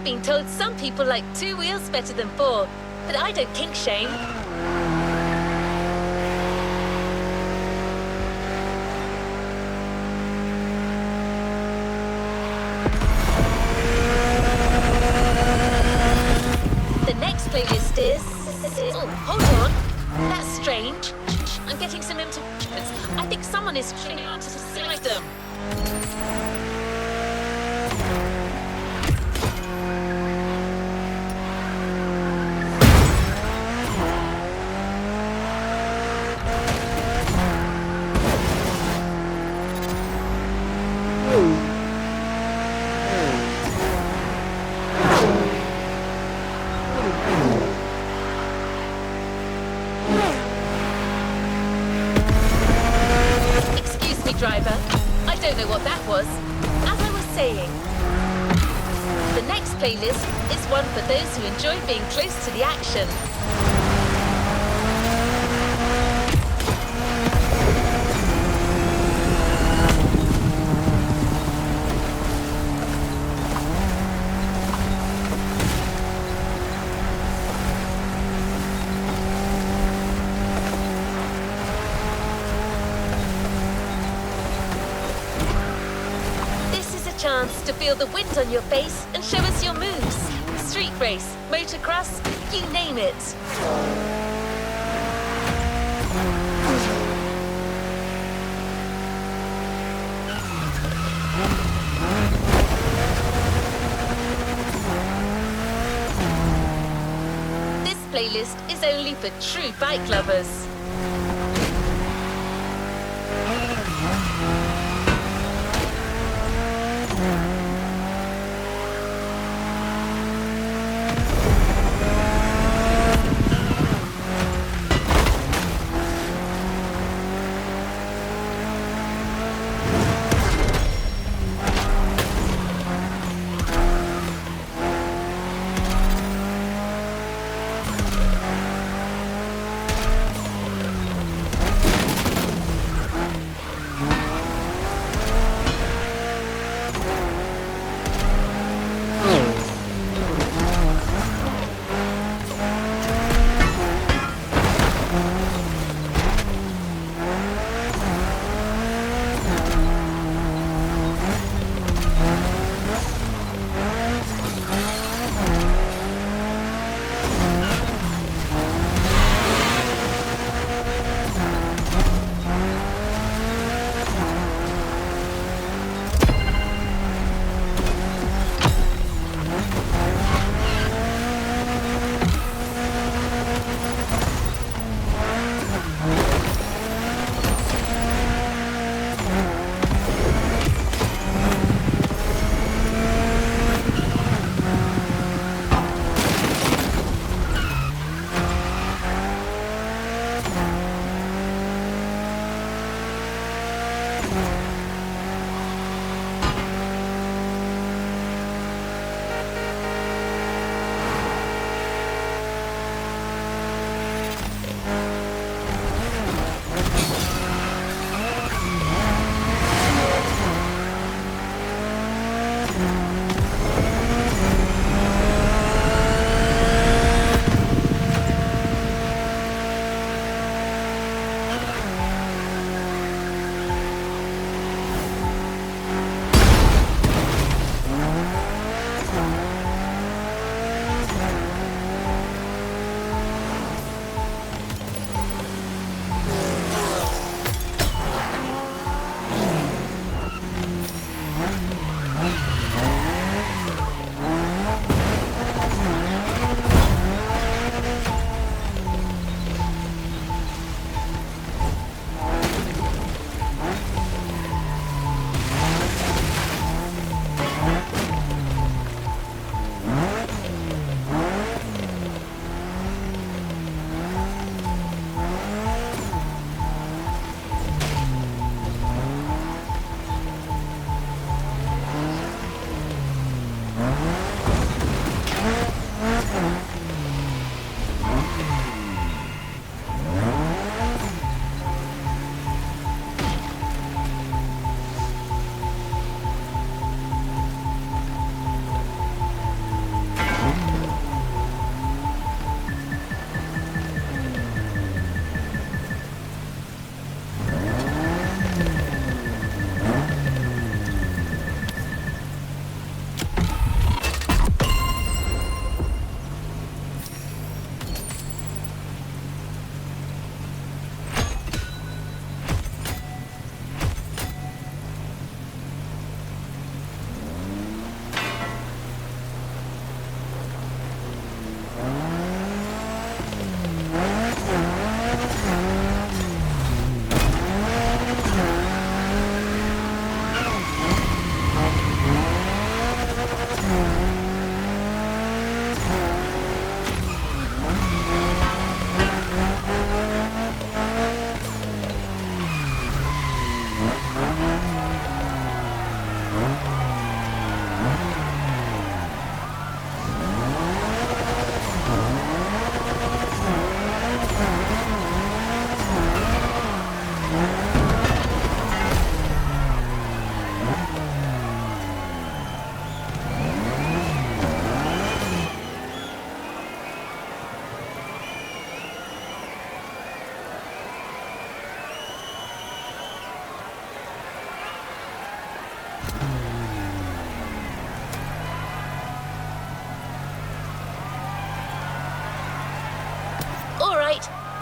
Been told some people like 2 wheels better than 4, but I don't kink shame. The next playlist is... Oh, hold on. That's strange. I'm getting some interference. I think someone is trying to select them. Driver. I don't know what that was. As I was saying, the next playlist is one for those who enjoy being close to the action. Chance to feel the wind on your face and show us your moves. Street race, motocross, you name it. This playlist is only for true bike lovers.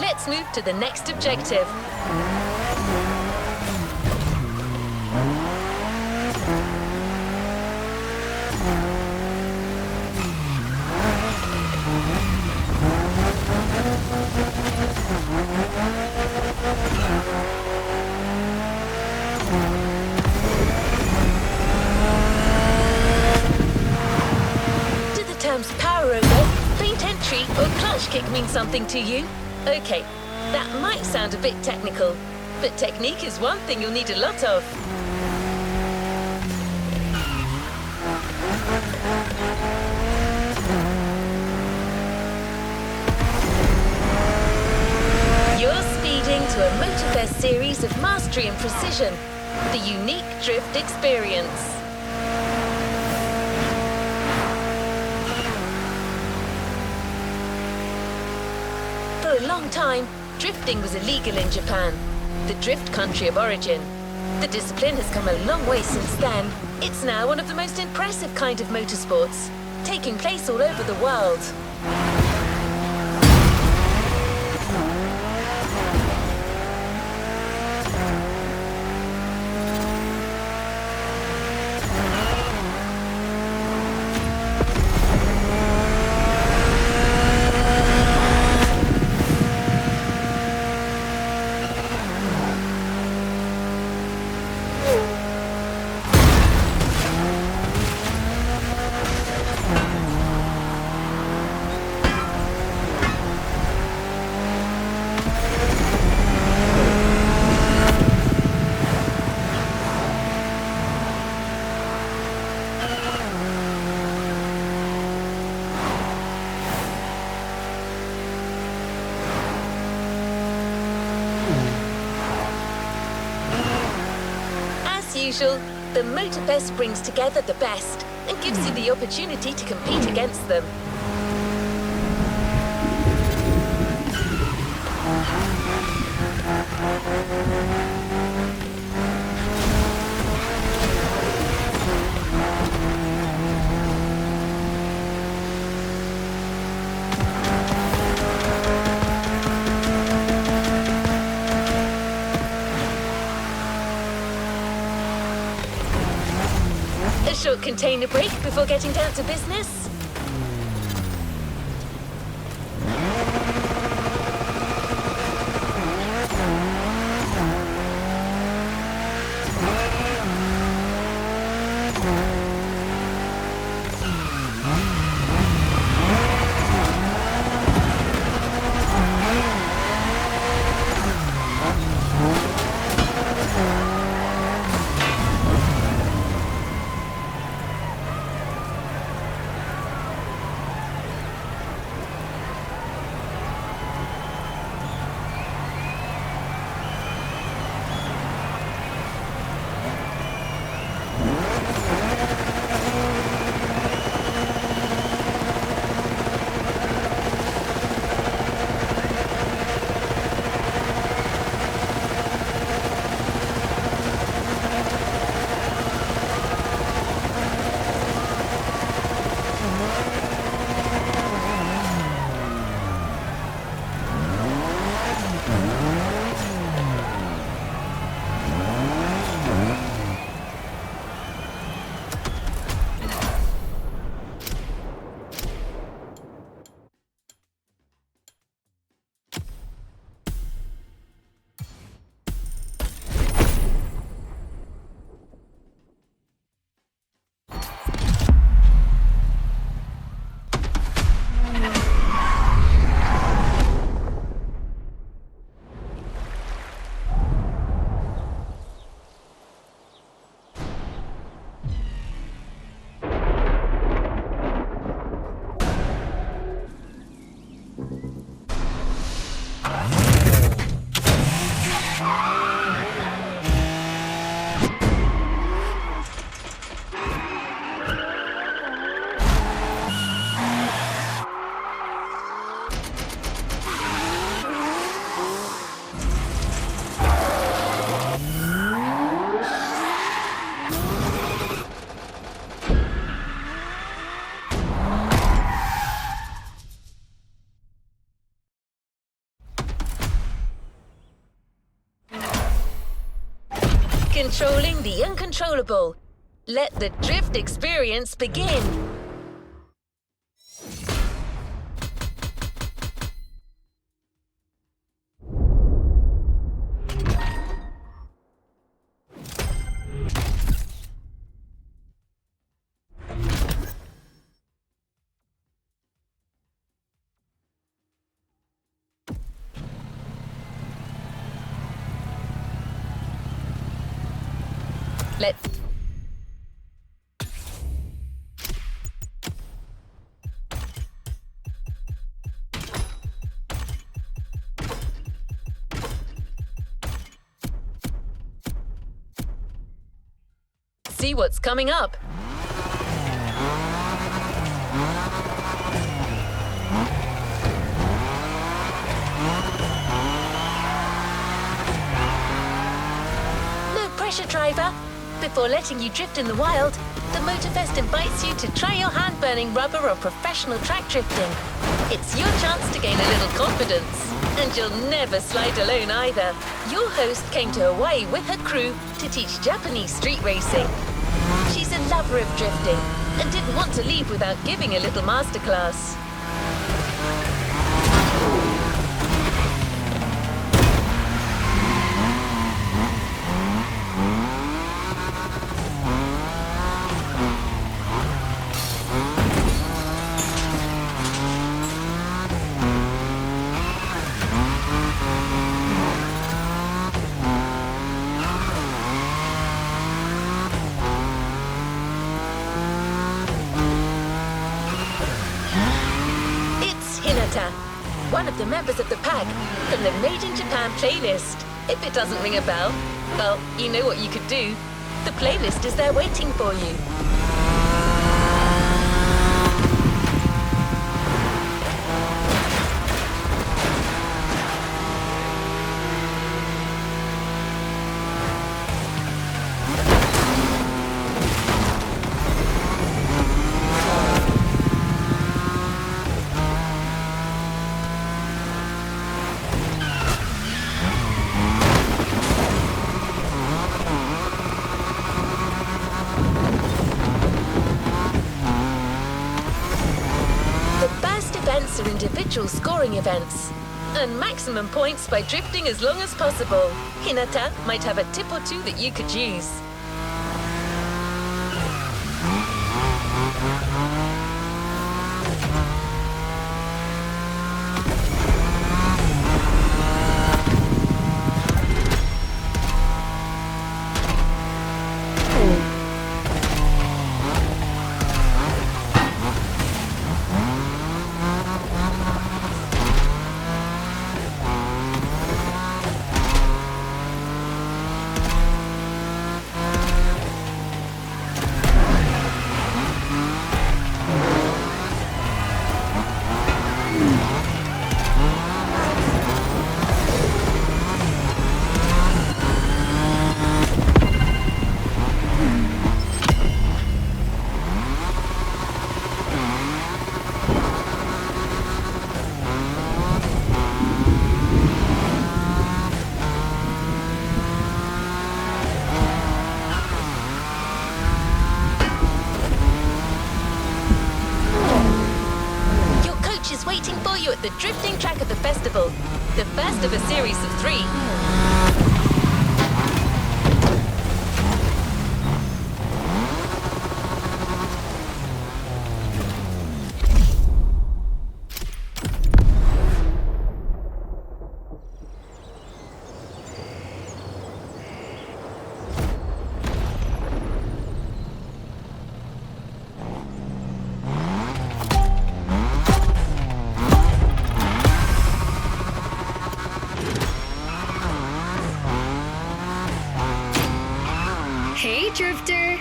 Let's move to the next objective. Do the terms power over, faint entry, or clutch kick mean something to you? Okay, that might sound a bit technical, but technique is one thing you'll need a lot of. You're speeding to a Motorfest series of mastery and precision, the unique drift experience. For a long time, drifting was illegal in Japan, the drift country of origin. The discipline has come a long way since then. It's now one of the most impressive kind of motorsports, taking place all over the world. Usual, the Motorfest brings together the best and gives you the opportunity to compete against them. A short container break before getting down to business. Controlling the uncontrollable. Let the drift experience begin. Let's see what's coming up. No pressure, driver. Before letting you drift in the wild, the Motorfest invites you to try your hand-burning rubber or professional track drifting. It's your chance to gain a little confidence. And you'll never slide alone either. Your host came to Hawaii with her crew to teach Japanese street racing. She's a lover of drifting and didn't want to leave without giving a little masterclass. One of the members of the pack from the Made in Japan playlist. If it doesn't ring a bell, well, you know what you could do. The playlist is there waiting for you. Are individual scoring events, and maximum points by drifting as long as possible. Hinata might have a tip or two that you could use. The drifting track of the festival, the first of a series of 3. Hey, Drifter!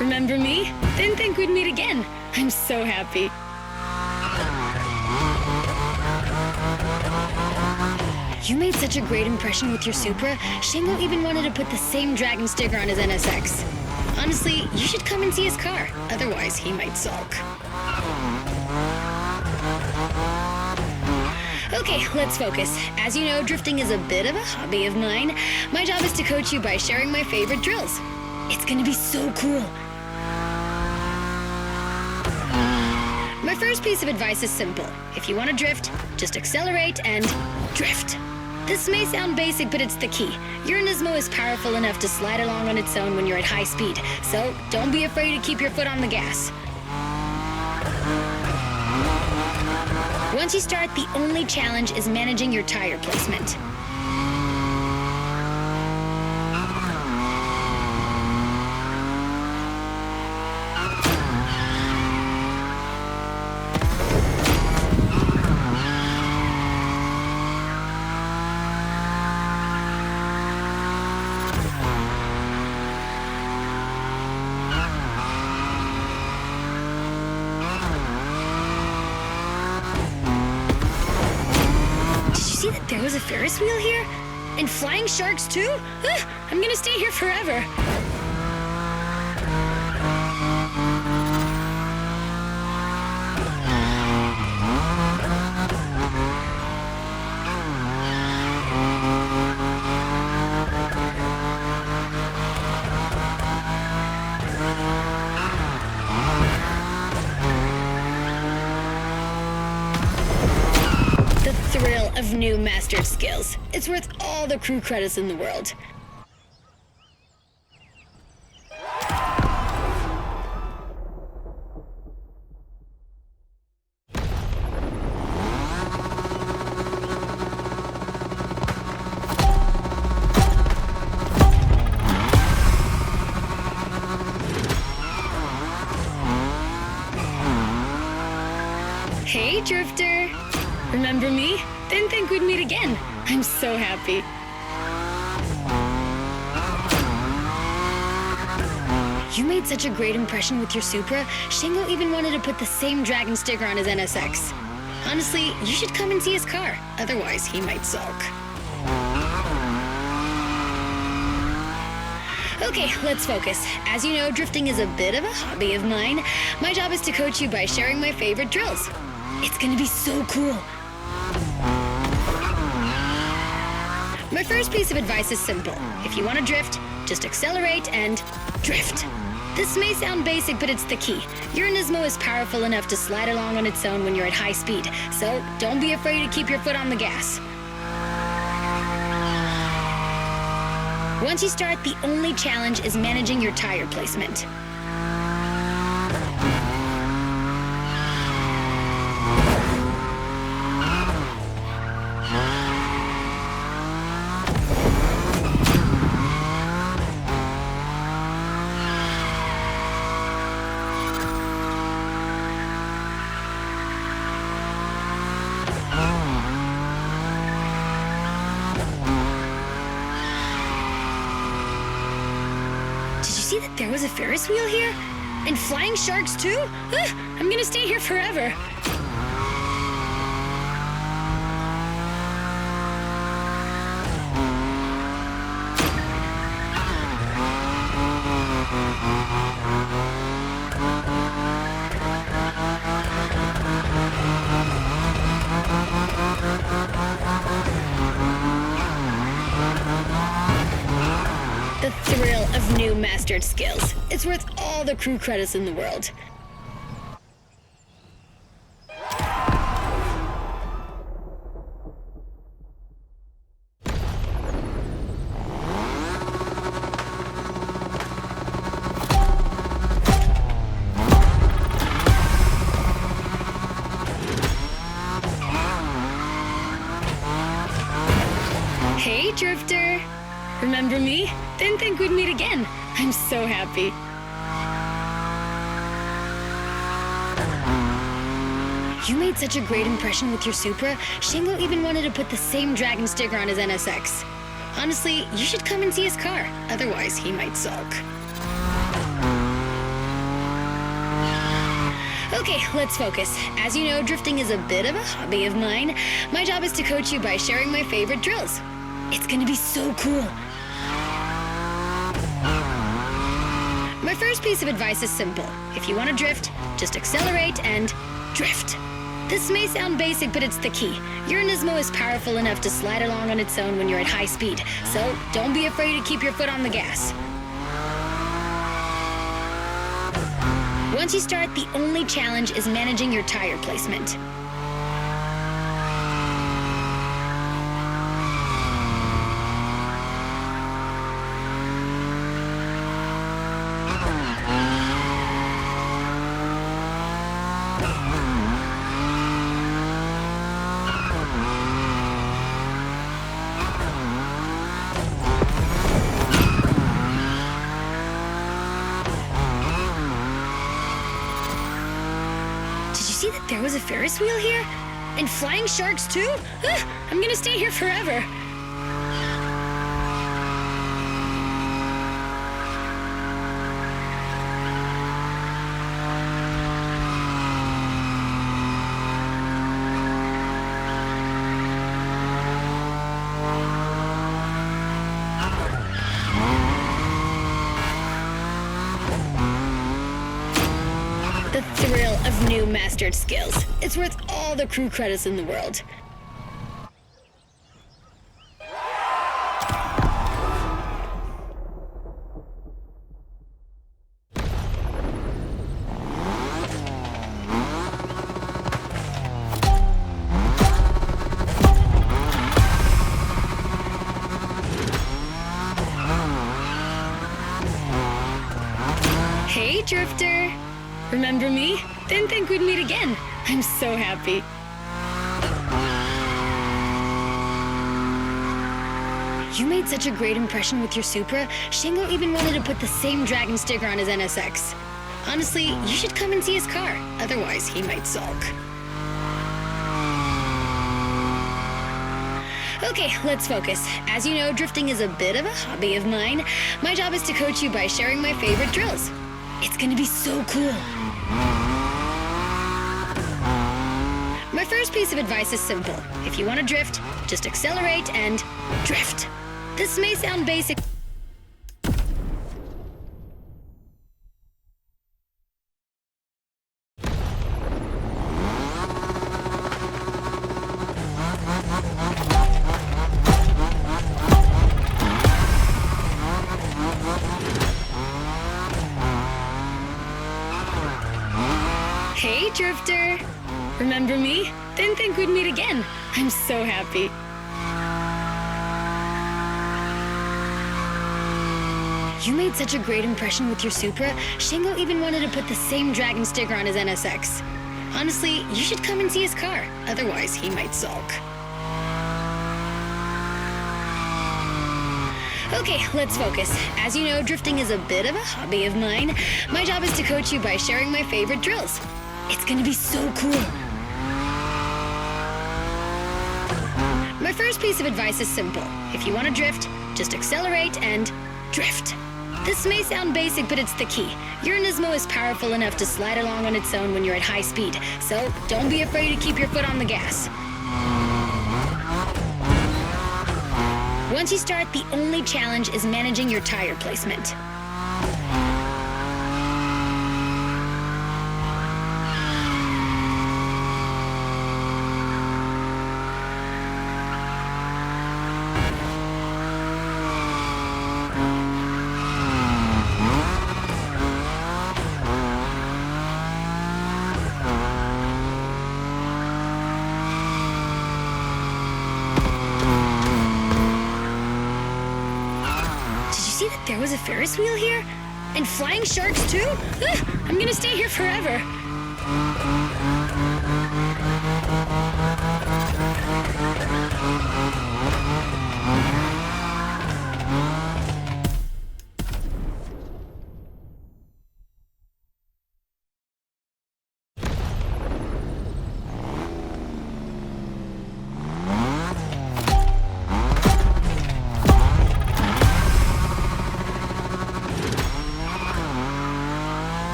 Remember me? Didn't think we'd meet again. I'm so happy. You made such a great impression with your Supra, Shingo even wanted to put the same Dragon sticker on his NSX. Honestly, you should come and see his car. Otherwise, he might sulk. Okay, let's focus. As you know, drifting is a bit of a hobby of mine. My job is to coach you by sharing my favorite drills. It's gonna be so cool. My first piece of advice is simple. If you want to drift, just accelerate and drift. This may sound basic, but it's the key. Your Nismo is powerful enough to slide along on its own when you're at high speed, so don't be afraid to keep your foot on the gas. Once you start, the only challenge is managing your tire placement. See that there was a Ferris wheel here? And flying sharks too? I'm gonna stay here forever. Thrill of new mastered skills. It's worth all the crew credits in the world. Hey, Drifter. Remember me? Didn't think we'd meet again. I'm so happy. You made such a great impression with your Supra, Shingo even wanted to put the same Dragon sticker on his NSX. Honestly, you should come and see his car. Otherwise, he might sulk. Okay, let's focus. As you know, drifting is a bit of a hobby of mine. My job is to coach you by sharing my favorite drills. It's gonna be so cool. My first piece of advice is simple. If you want to drift, just accelerate and drift. This may sound basic, but it's the key. Your Nismo is powerful enough to slide along on its own when you're at high speed, so don't be afraid to keep your foot on the gas. Once you start, the only challenge is managing your tire placement. See that there was a Ferris wheel here? And flying sharks too? I'm gonna stay here forever. The thrill of new mastered skills. It's worth all the crew credits in the world. Hey, Drifter. Remember me? Didn't think we'd meet again. I'm so happy. You made such a great impression with your Supra, Shingo even wanted to put the same Dragon sticker on his NSX. Honestly, you should come and see his car. Otherwise, he might sulk. Okay, let's focus. As you know, drifting is a bit of a hobby of mine. My job is to coach you by sharing my favorite drills. It's gonna be so cool. My first piece of advice is simple. If you want to drift, just accelerate and drift. This may sound basic, but it's the key. Your Nismo is powerful enough to slide along on its own when you're at high speed, so don't be afraid to keep your foot on the gas. Once you start, the only challenge is managing your tire placement. See that there was a Ferris wheel here? And flying sharks too? I'm gonna stay here forever. The thrill of new mastered skills. It's worth all the crew credits in the world. Hey, Drifter. Remember me? Didn't think we'd meet again. I'm so happy. You made such a great impression with your Supra, Shingo even wanted to put the same dragon sticker on his NSX. Honestly, you should come and see his car. Otherwise, he might sulk. Okay, let's focus. As you know, drifting is a bit of a hobby of mine. My job is to coach you by sharing my favorite drills. It's gonna be so cool. My first piece of advice is simple. If you want to drift, just accelerate and drift. This may sound basic. Hey, Drifter. Remember me? Didn't think we'd meet again. I'm so happy. You made such a great impression with your Supra, Shingo even wanted to put the same dragon sticker on his NSX. Honestly, you should come and see his car. Otherwise, he might sulk. Okay, let's focus. As you know, drifting is a bit of a hobby of mine. My job is to coach you by sharing my favorite drills. It's gonna be so cool. My first piece of advice is simple. If you want to drift, just accelerate and drift. This may sound basic, but it's the key. Your Nismo is powerful enough to slide along on its own when you're at high speed, so don't be afraid to keep your foot on the gas. Once you start, the only challenge is managing your tire placement. There was a Ferris wheel here? And flying sharks too? I'm gonna stay here forever.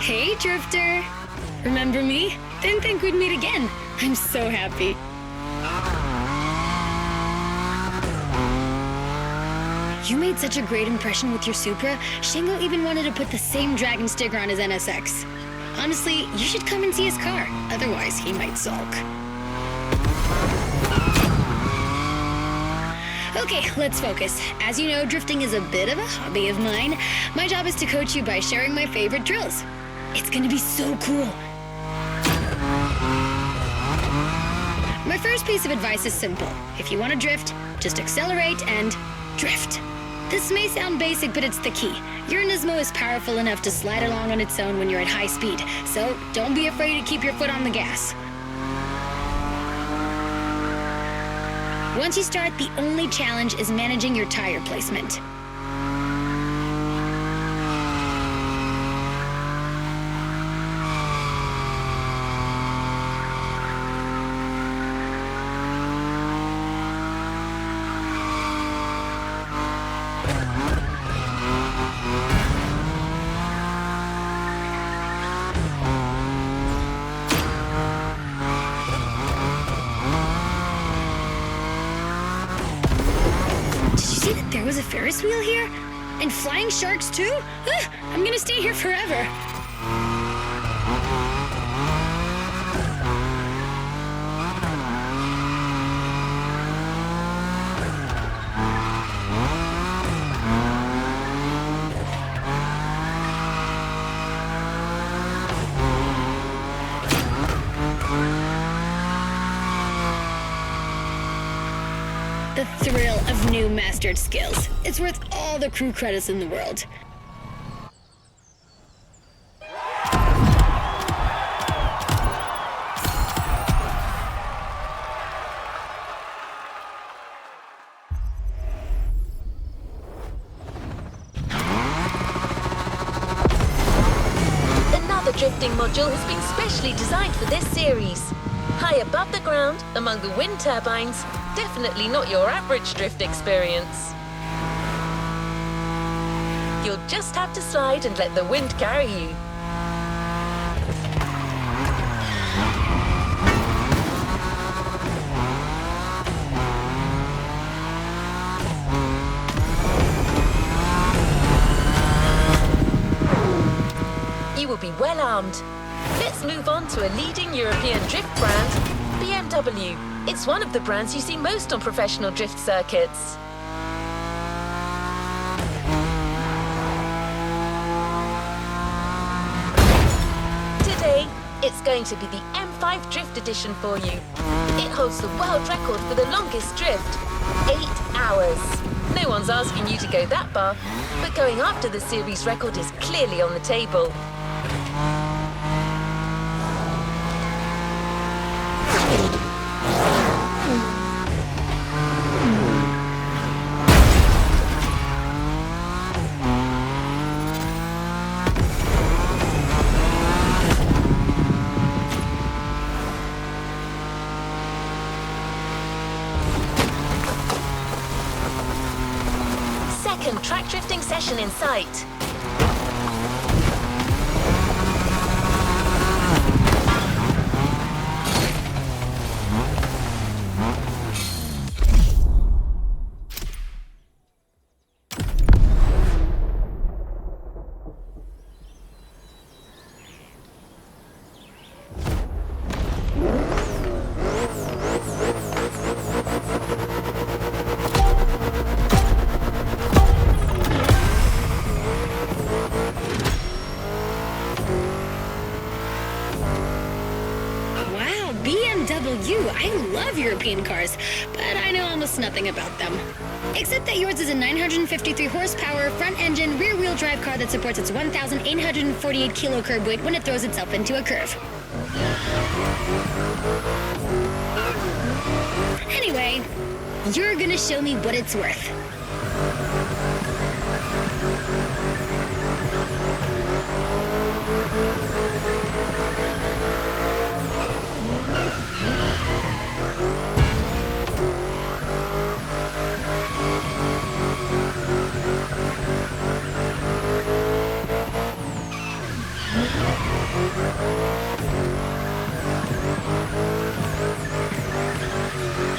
Hey, Drifter. Remember me? Didn't think we'd meet again. I'm so happy. You made such a great impression with your Supra, Shingo even wanted to put the same dragon sticker on his NSX. Honestly, you should come and see his car. Otherwise, he might sulk. Okay, let's focus. As you know, drifting is a bit of a hobby of mine. My job is to coach you by sharing my favorite drills. It's gonna be so cool. My first piece of advice is simple. If you want to drift, just accelerate and drift. This may sound basic, but it's the key. Your Nismo is powerful enough to slide along on its own when you're at high speed, so don't be afraid to keep your foot on the gas. Once you start, the only challenge is managing your tire placement. There was a Ferris wheel here? And flying sharks too? I'm gonna stay here forever. The thrill of new mastered skills. It's worth all the crew credits in the world. Another drifting module has been specially designed for this series. High above the ground, among the wind turbines, definitely not your average drift experience. You'll just have to slide and let the wind carry you. You will be well armed. Let's move on to a leading European drift brand, BMW. It's one of the brands you see most on professional drift circuits. Today, it's going to be the M5 Drift Edition for you. It holds the world record for the longest drift, 8 hours. No one's asking you to go that far, but going after the series record is clearly on the table. Second track drifting session in sight. BMW, I love European cars, but I know almost nothing about them. Except that yours is a 953 horsepower, front-engine, rear-wheel drive car that supports its 1,848 kilo curb weight when it throws itself into a curve. Anyway, you're gonna show me what it's worth.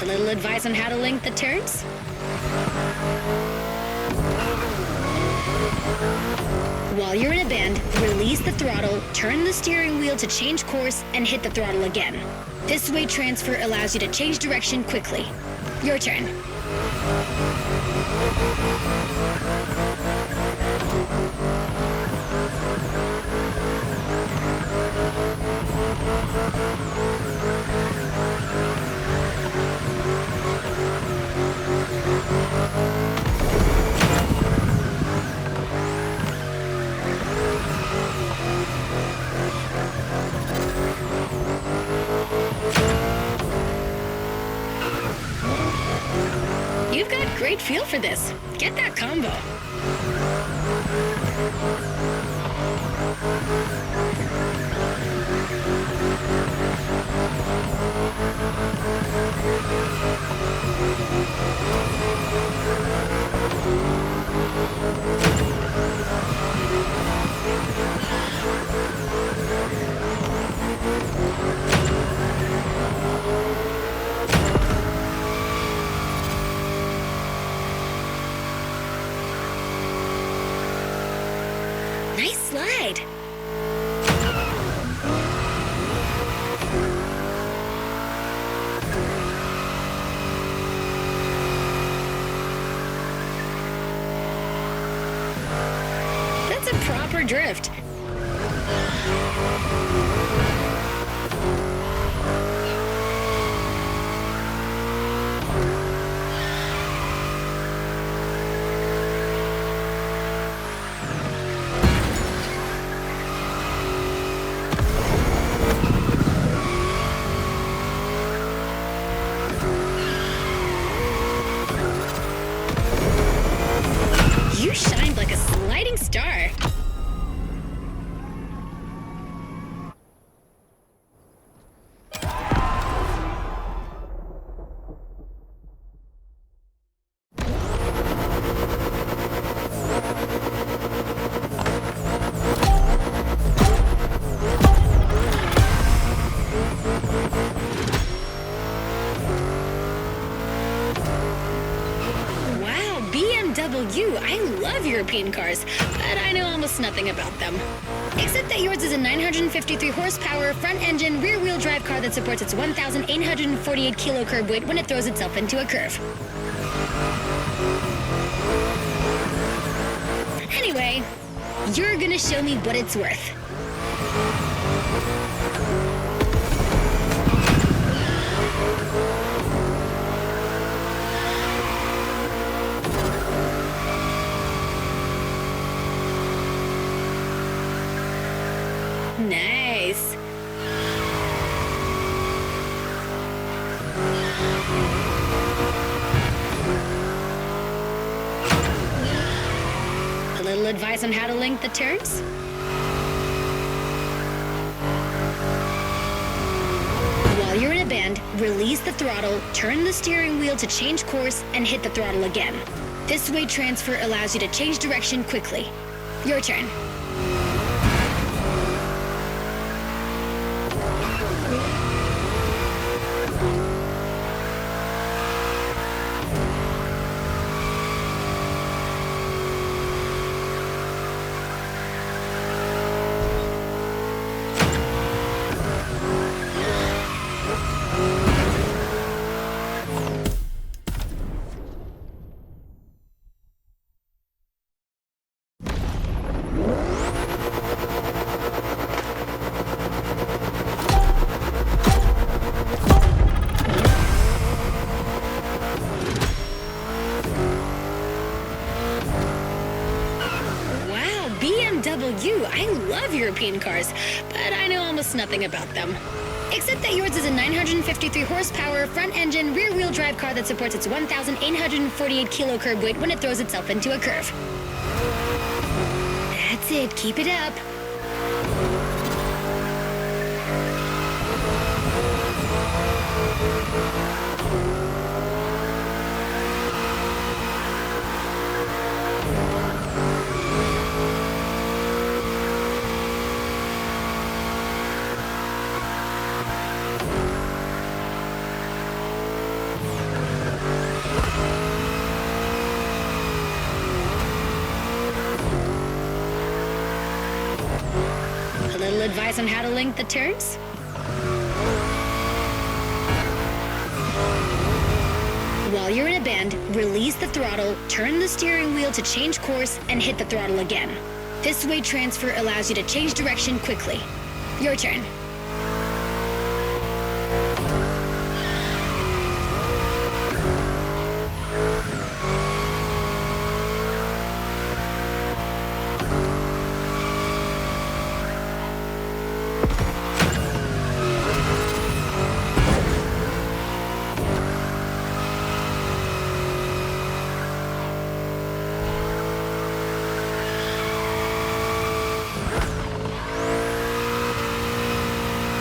A little advice on how to link the turns? While you're in a bend, release the throttle, turn the steering wheel to change course, and hit the throttle again. This weight transfer allows you to change direction quickly. Your turn. You've got great feel for this. Get that combo. Nice slide. That's a proper drift. You shined like a sliding star. Wow, BMW, I love European cars, but I know almost nothing about them. Except that yours is a 953 horsepower, front-engine, rear-wheel drive car that supports its 1,848 kilo curb weight when it throws itself into a curve. Anyway, you're gonna show me what it's worth. Nice. A little advice on how to link the turns? While you're in a bend, release the throttle, turn the steering wheel to change course, and hit the throttle again. This weight transfer allows you to change direction quickly. Your turn. BMW, I love European cars, but I know almost nothing about them. Except that yours is a 953 horsepower, front-engine, rear-wheel drive car that supports its 1,848 kilo curb weight when it throws itself into a curve. That's it, keep it up. little advice on how to link the turns? While you're in a bend, release the throttle, turn the steering wheel to change course, and hit the throttle again. This weight transfer allows you to change direction quickly. Your turn.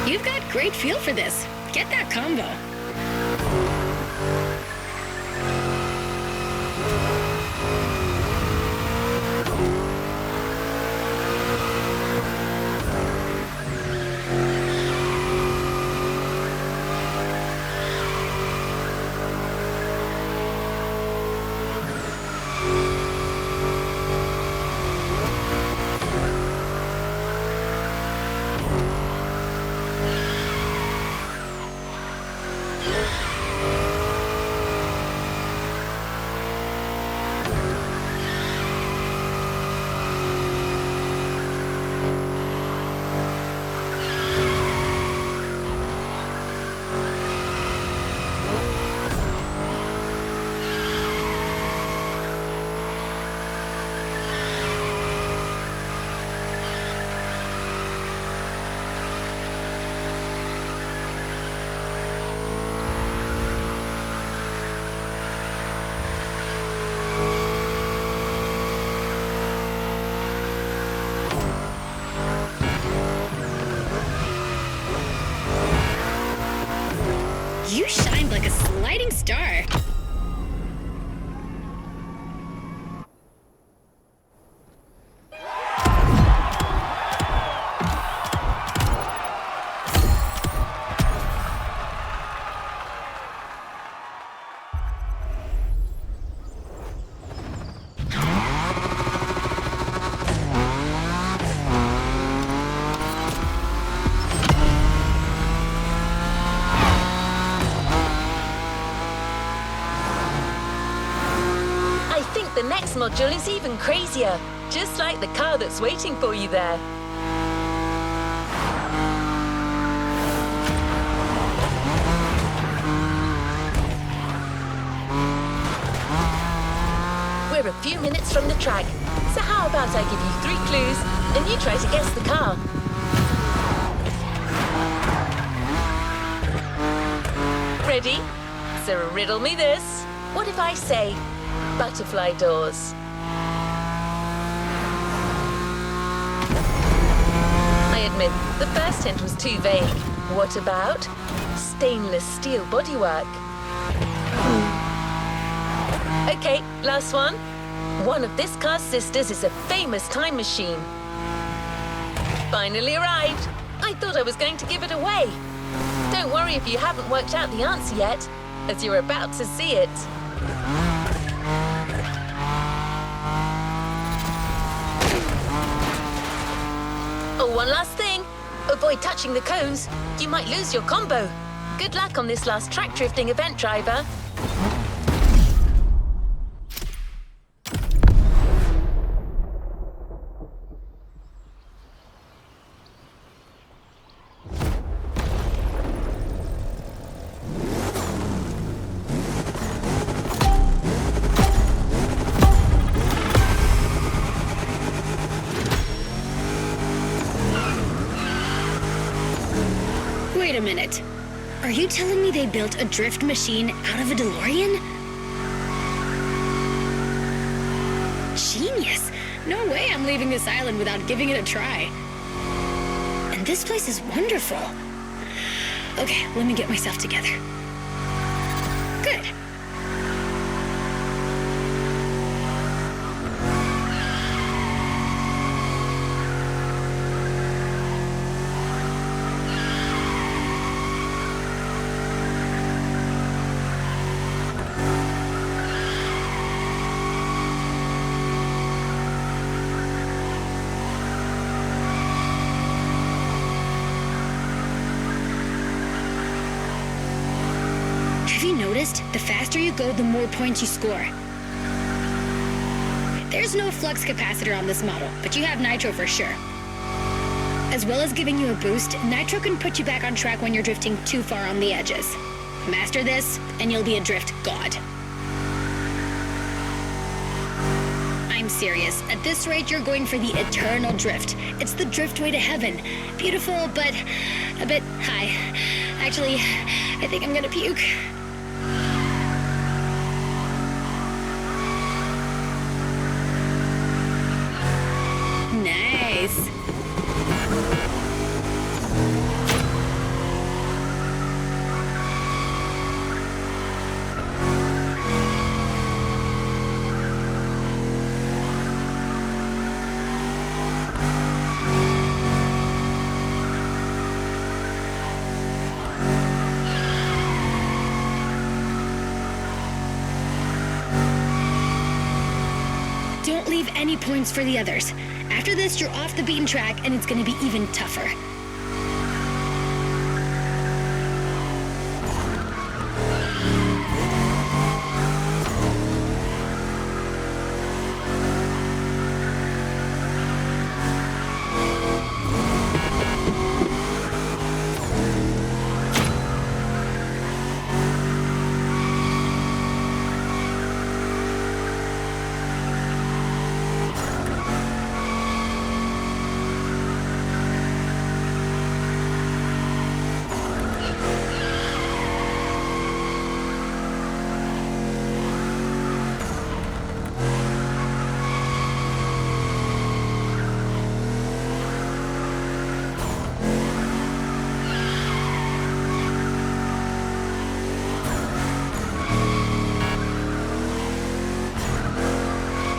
You've got great feel for this. Get that combo. You shined like a sliding star. The next module is even crazier, just like the car that's waiting for you there. We're a few minutes from the track, so how about I give you 3 clues and you try to guess the car? Ready? So riddle me this. What if I say butterfly doors? I admit, the first hint was too vague. What about stainless steel bodywork? Okay, last one. One of this car's sisters is a famous time machine. Finally arrived. I thought I was going to give it away. Don't worry if you haven't worked out the answer yet, as you're about to see it. Oh, one last thing. Avoid touching the cones. You might lose your combo. Good luck on this last track drifting event, driver. Wait a minute. Are you telling me they built a drift machine out of a DeLorean? Genius! No way I'm leaving this island without giving it a try. And this place is wonderful. Okay, let me get myself together. Good. Have you noticed? The faster you go, the more points you score. There's no flux capacitor on this model, but you have nitro for sure. As well as giving you a boost, nitro can put you back on track when you're drifting too far on the edges. Master this, and you'll be a drift god. I'm serious. At this rate, you're going for the eternal drift. It's the drift way to heaven. Beautiful, but a bit high. Actually, I think I'm gonna puke. Nice. Don't leave any points for the others. After this, you're off the beaten track, and it's gonna be even tougher.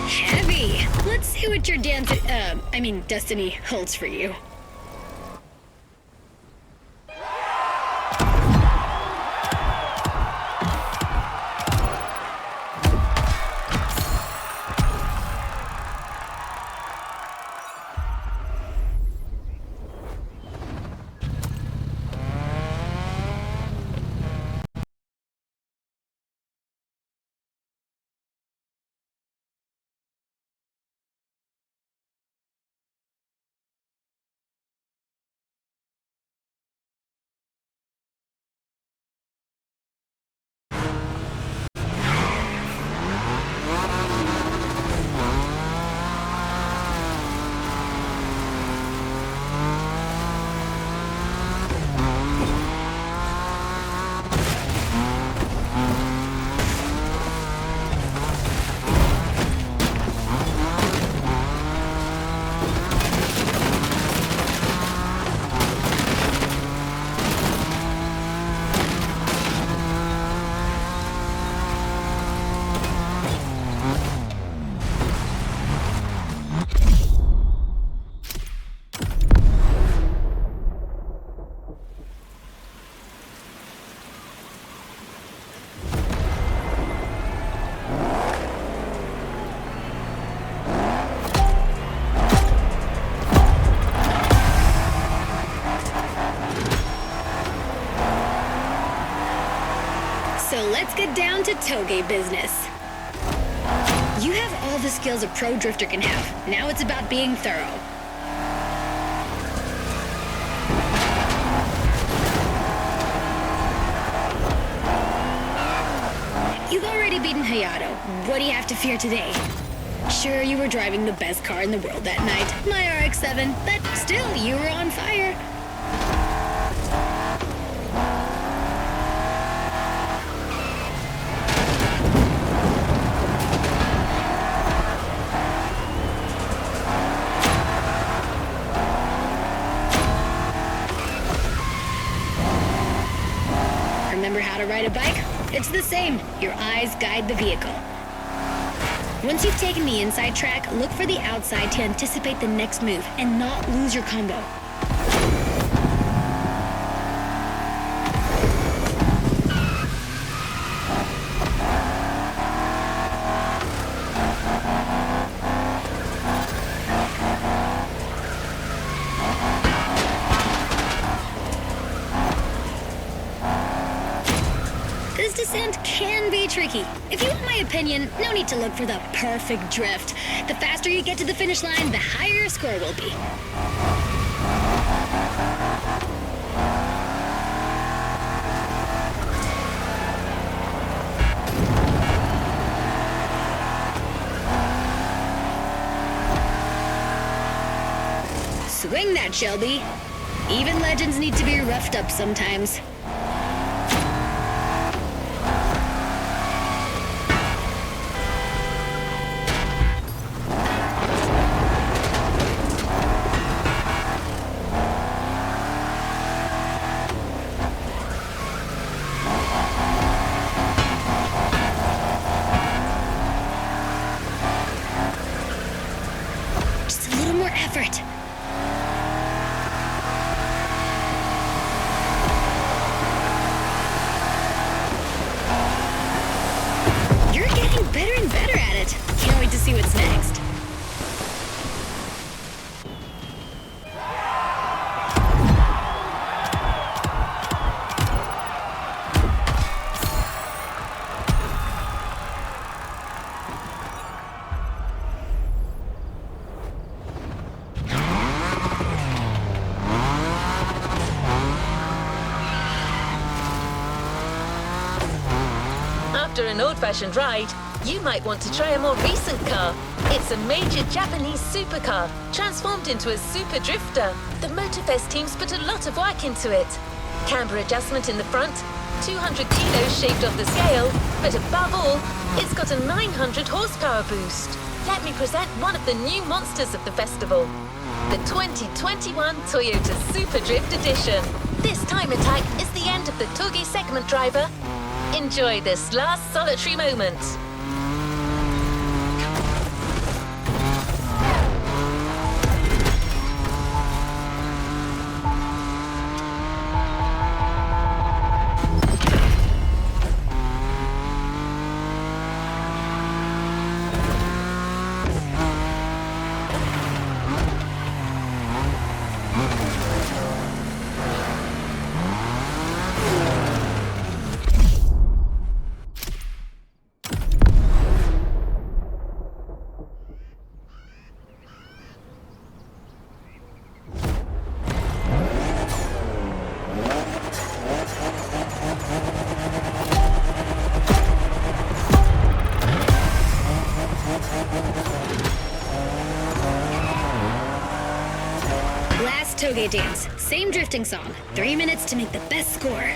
Heavy! Let's see what your destiny holds for you. So let's get down to toge business. You have all the skills a pro drifter can have. Now it's about being thorough. You've already beaten Hayato. What do you have to fear today? Sure, you were driving the best car in the world that night, my RX-7, but still, you were on fire. Remember how to ride a bike? It's the same. Your eyes guide the vehicle. Once you've taken the inside track, look for the outside to anticipate the next move and not lose your combo. This descent can be tricky. If you want my opinion, no need to look for the perfect drift. The faster you get to the finish line, the higher your score will be. Swing that, Shelby. Even legends need to be roughed up sometimes. Just a little more effort. Better and better at it. Can't wait to see what's next. After an old-fashioned ride, you might want to try a more recent car. It's a major Japanese supercar, transformed into a super drifter. The Motorfest team's put a lot of work into it. Camber adjustment in the front, 200 kilos shaved off the scale, but above all, it's got a 900 horsepower boost. Let me present one of the new monsters of the festival, the 2021 Toyota Super Drift Edition. This time attack is the end of the Togi segment, driver. Enjoy this last solitary moment. Toge dance. Same drifting song. 3 minutes to make the best score.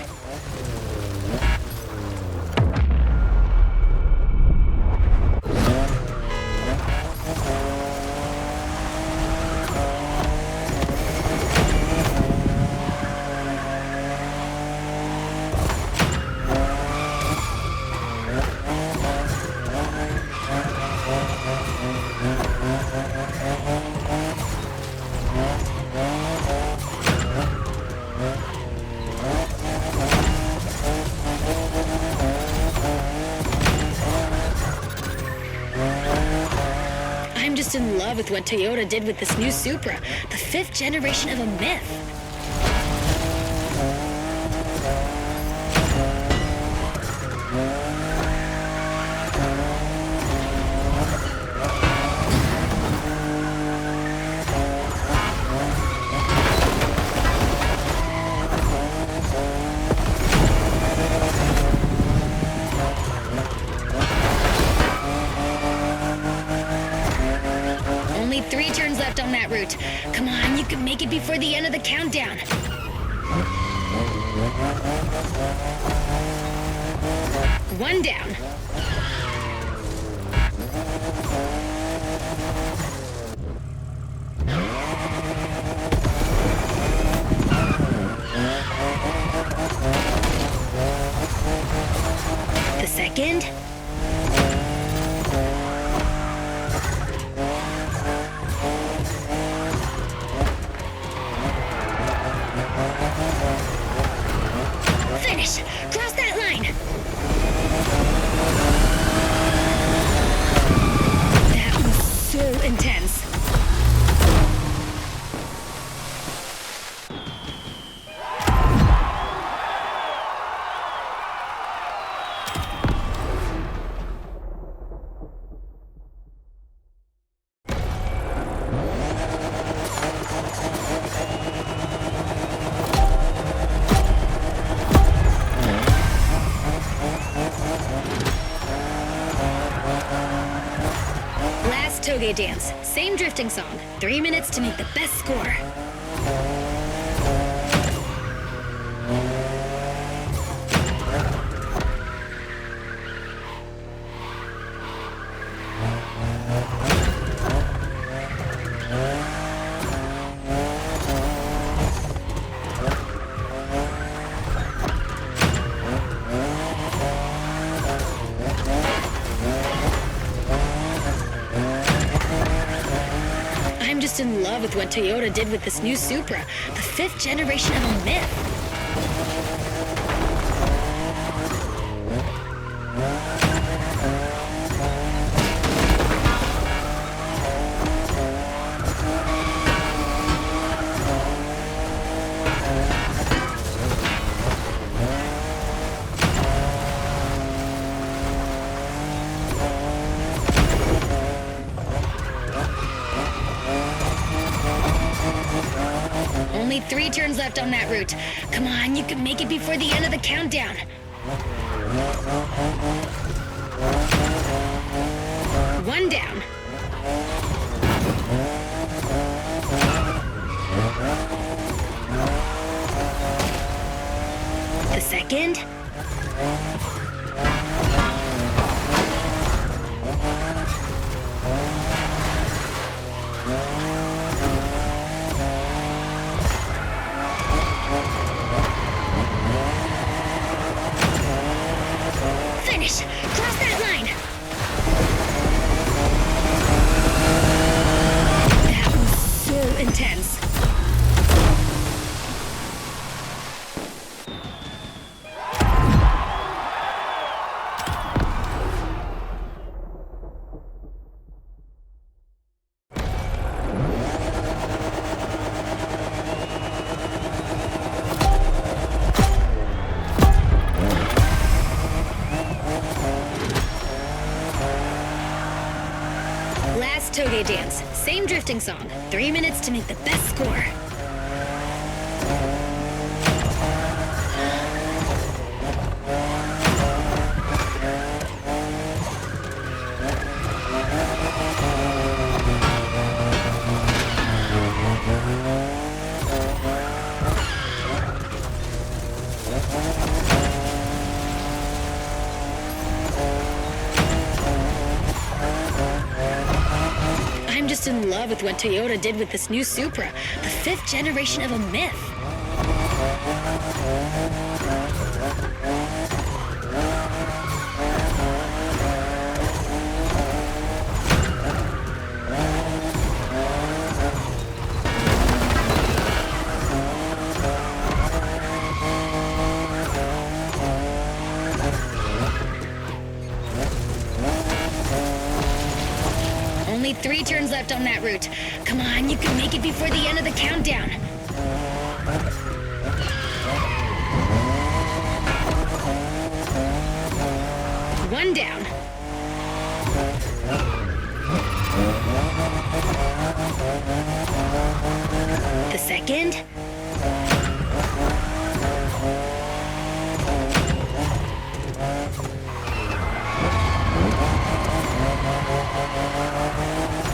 In love with what Toyota did with this new Supra, the 5th generation of a myth. Only 3 turns left on that route. Come on, you can make it before the end of the countdown. One down. The second. Finish! Cross that line! That was so intense. toge dance. Same drifting song. 3 minutes to make the best score. I'm just in love with what Toyota did with this new Supra, the 5th generation of a myth. Only 3 turns left on that route. Come on, you can make it before the end of the countdown. 1 down. The second. Finish! Cross that line! That was so intense. Last toge dance. Same drifting song. 3 minutes to make the best score. I'm just in love with what Toyota did with this new Supra, the 5th generation of a myth. Only 3 turns left on that route. Come on, you can make it before the end of the countdown. One down. The second.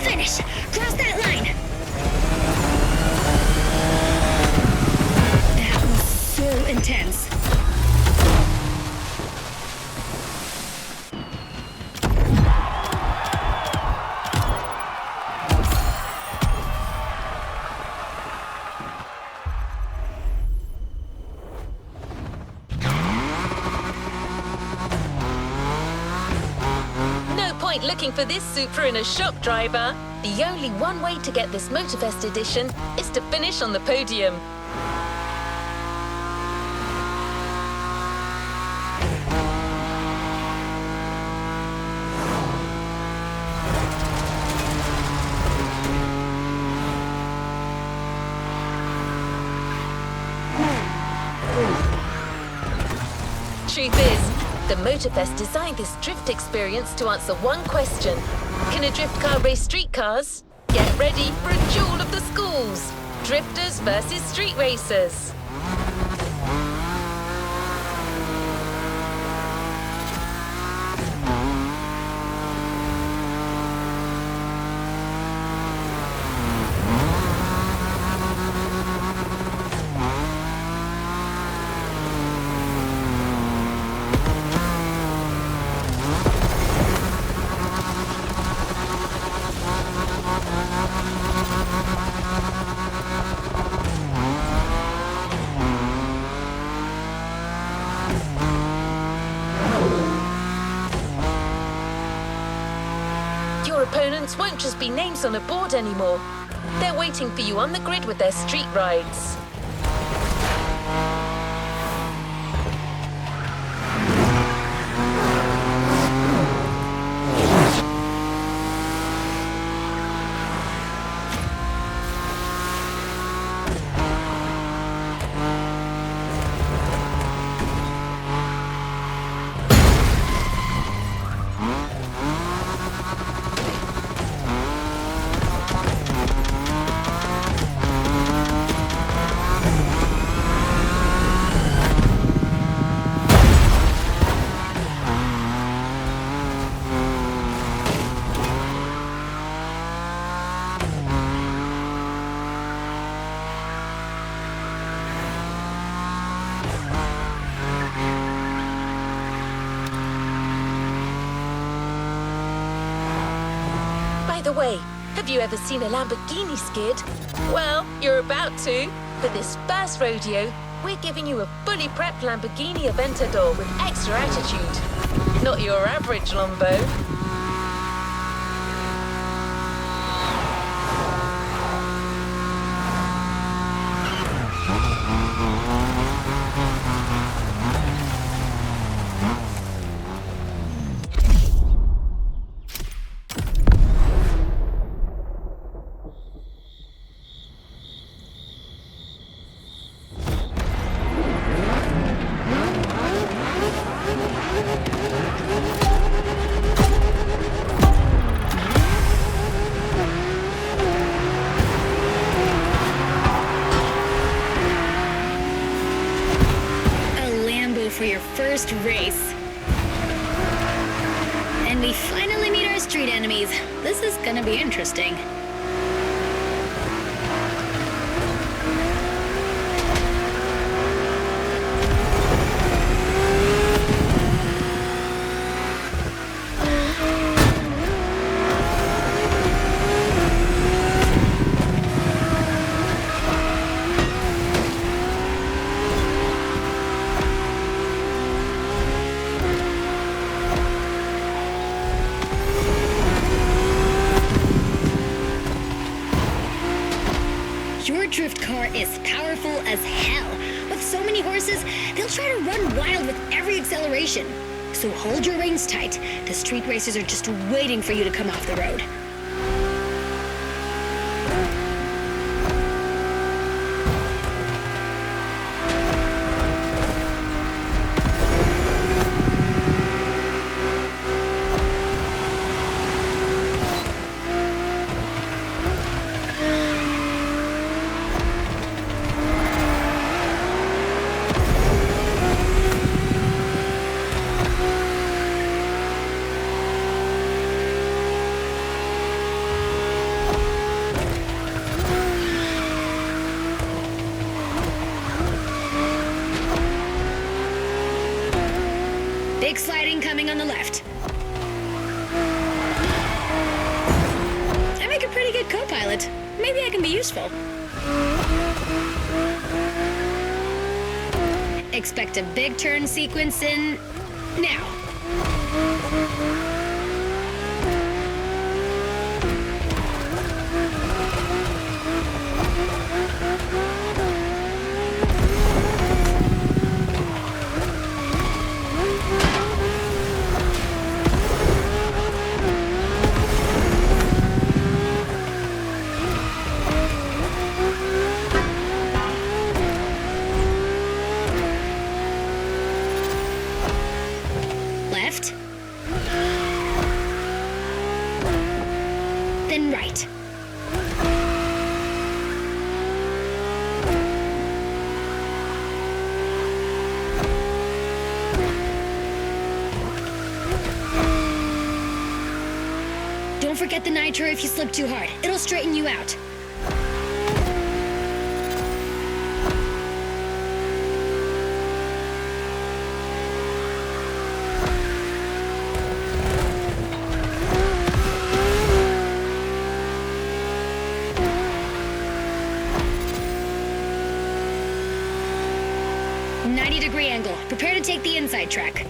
Finish! Cross that line! That was so intense. No point looking for this Supra in a shock driver. The only one way to get this Motorfest edition is to finish on the podium. Truth is, the Motorfest designed this drift experience to answer one question. Can a drift car race street cars? Get ready for a duel of the schools. Drifters versus street racers. opponents won't just be names on a board anymore. They're waiting for you on the grid with their street rides. By the way, have you ever seen a Lamborghini skid? Well, you're about to. For this first rodeo, we're giving you a fully prepped Lamborghini Aventador with extra attitude. Not your average Lambo. For your first race. And we finally meet our street enemies. This is gonna be interesting. Your drift car is powerful as hell. With so many horses, they'll try to run wild with every acceleration. So hold your reins tight. The street racers are just waiting for you to come off the road. Big sliding coming on the left. I make a pretty good co-pilot. Maybe I can be useful. Expect a big turn sequence in now. Left. Then right. Don't forget the nitro if you slip too hard. It'll straighten you out. .90-degree angle. Prepare to take the inside track.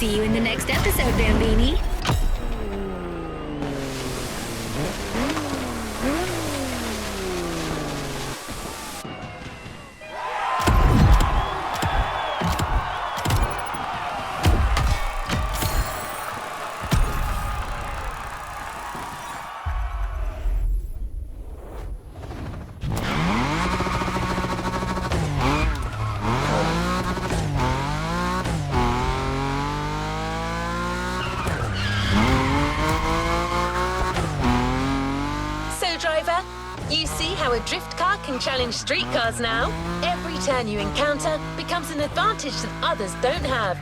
See you in the next episode, Bambini. Driver, you see how a drift car can challenge street cars now? Every turn you encounter becomes an advantage that others don't have.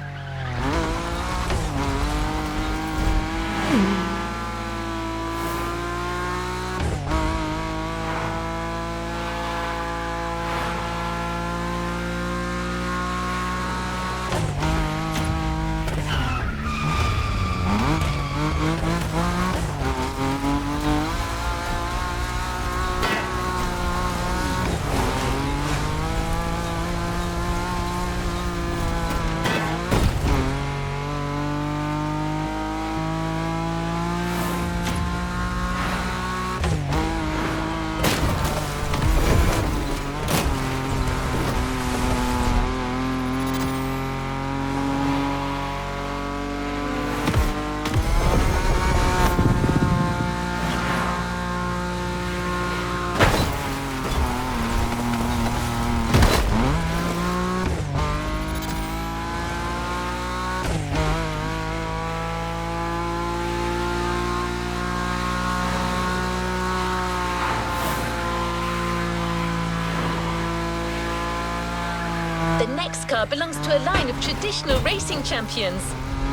The next car belongs to a line of traditional racing champions,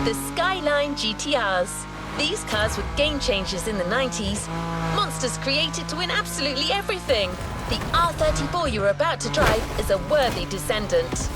the Skyline GTRs. These cars were game changers in the 90s. Monsters created to win absolutely everything. The R34 you're about to drive is a worthy descendant.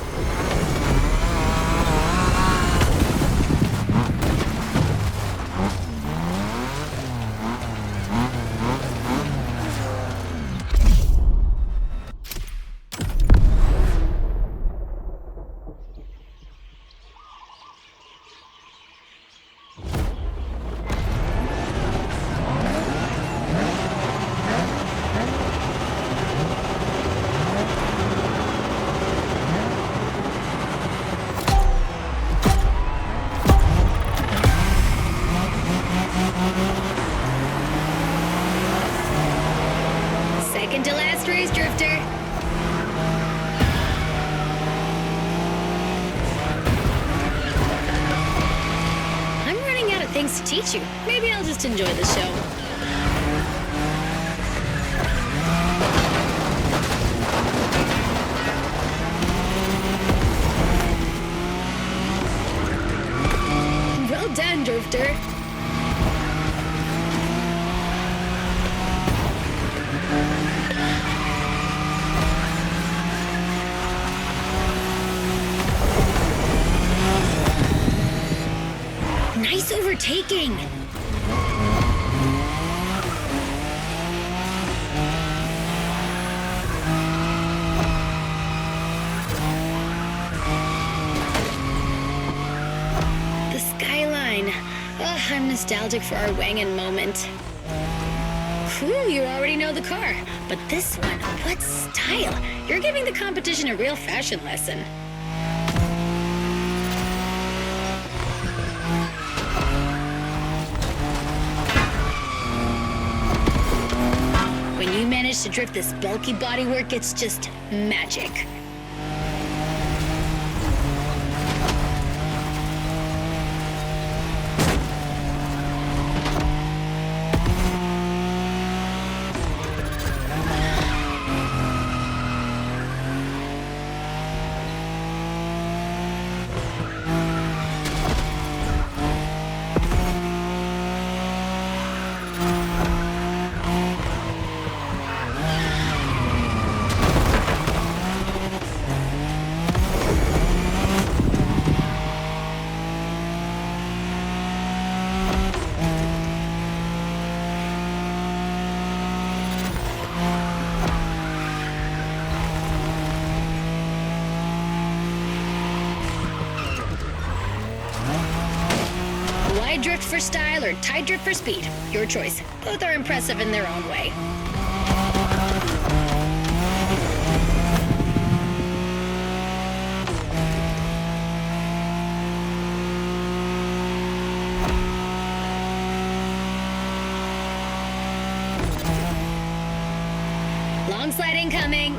Second to last race, Drifter. I'm running out of things to teach you. Maybe I'll just enjoy the show. Well done, Drifter. Nice overtaking! The skyline. Oh, I'm nostalgic for our Wangan moment. Whew, you already know the car. But this one, what style! You're giving the competition a real fashion lesson. When you manage to drift this bulky bodywork, it's just magic. Wide drift for style or tight drift for speed. Your choice. Both are impressive in their own way. Long slide incoming.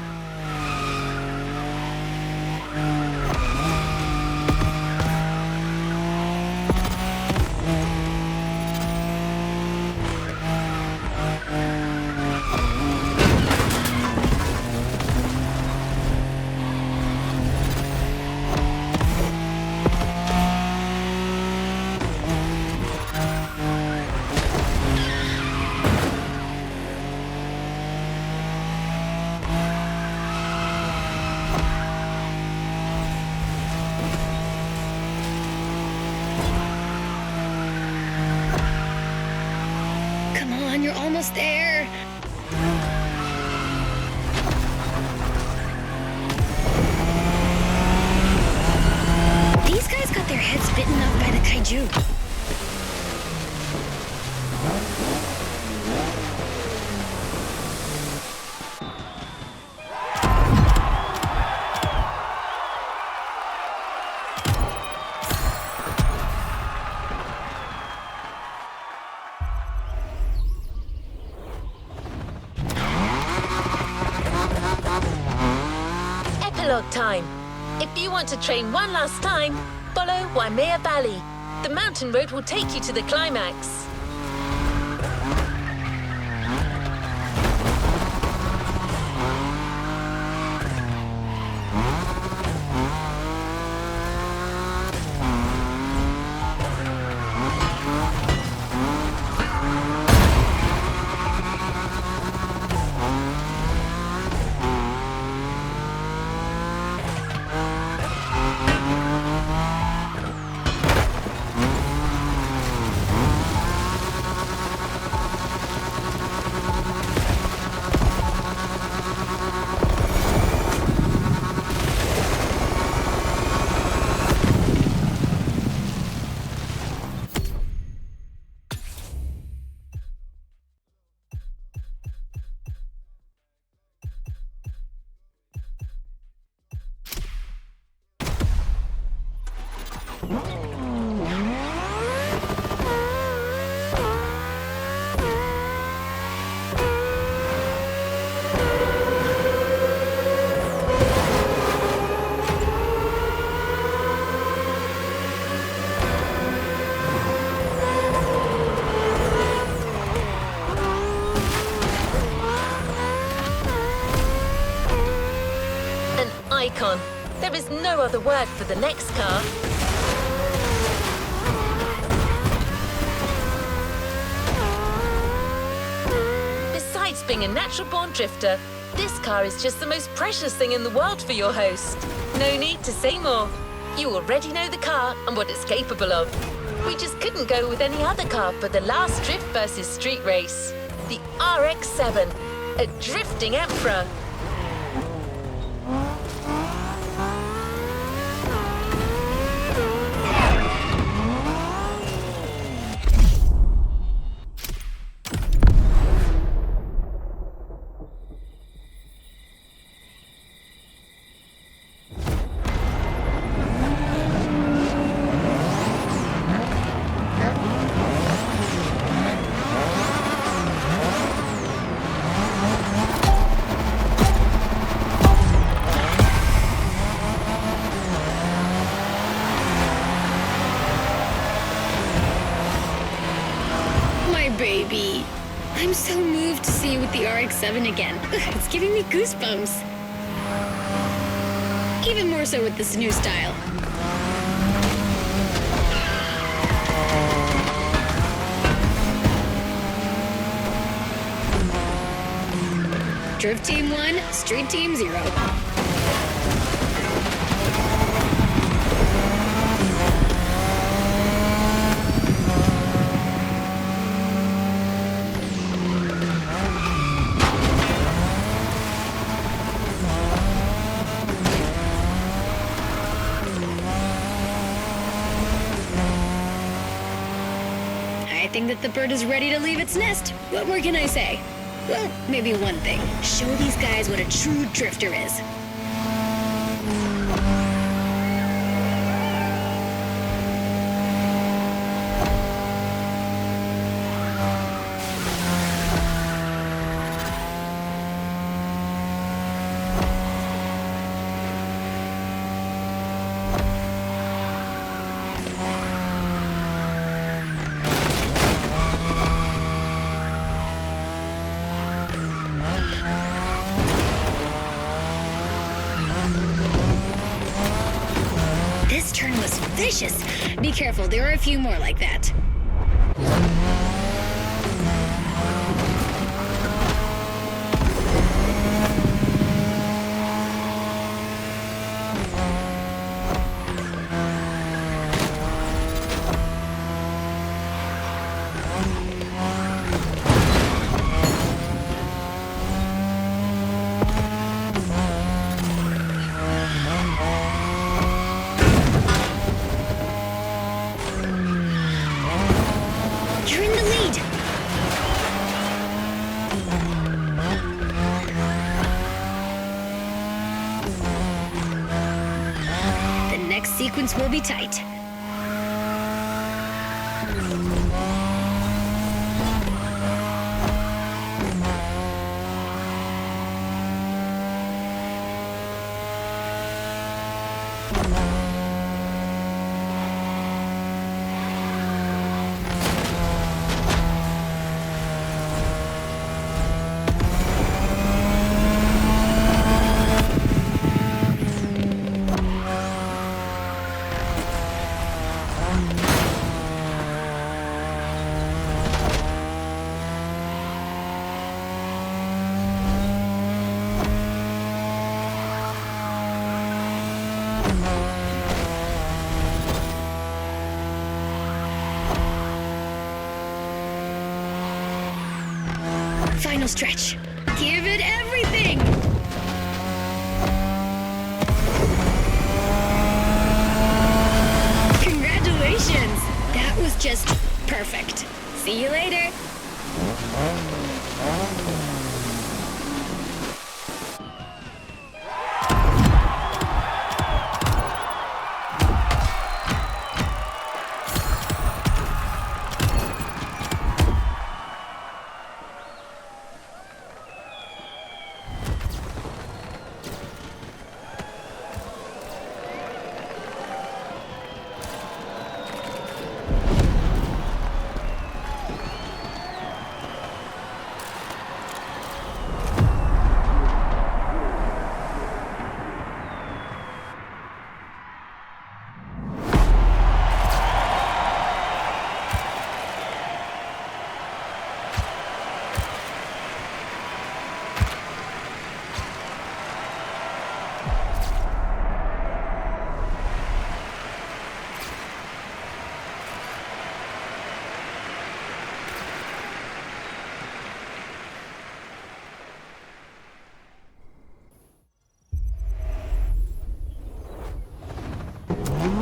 Come on, you're almost there. These guys got their heads bitten off by the kaiju. Epilogue time. If you want to train one last time, follow Waimea Valley. The mountain road will take you to the climax. Icon. There is no other word for the next car. Besides being a natural-born drifter, this car is just the most precious thing in the world for your host. No need to say more. You already know the car and what it's capable of. We just couldn't go with any other car for the last drift versus street race. The RX-7, a drifting emperor. Baby. I'm so moved to see you with the RX-7 again. It's giving me goosebumps. Even more so with this new style. Drift Team 1, Street Team 0. think that the bird is ready to leave its nest. What more can I say? Well, maybe one thing. Show these guys what a true drifter is. This turn was vicious. Be careful, there are a few more like that. You're in the lead. The next sequence will be tight. Final stretch. Give it everything! Congratulations! That was just perfect. See you later.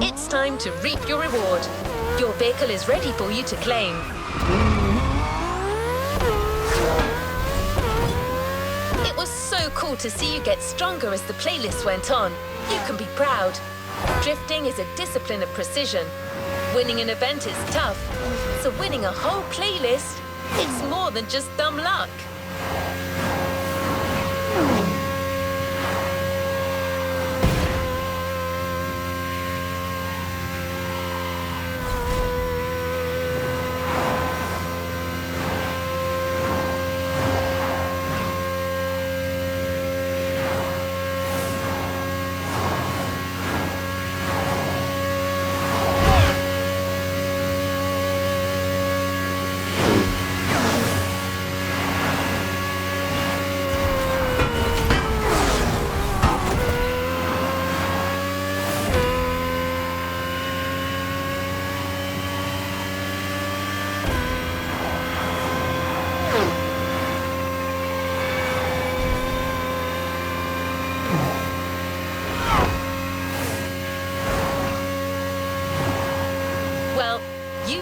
It's time to reap your reward. Your vehicle is ready for you to claim. It was so cool to see you get stronger as the playlist went on. You can be proud. Drifting is a discipline of precision. Winning an event is tough. So winning a whole playlist, it's more than just dumb luck.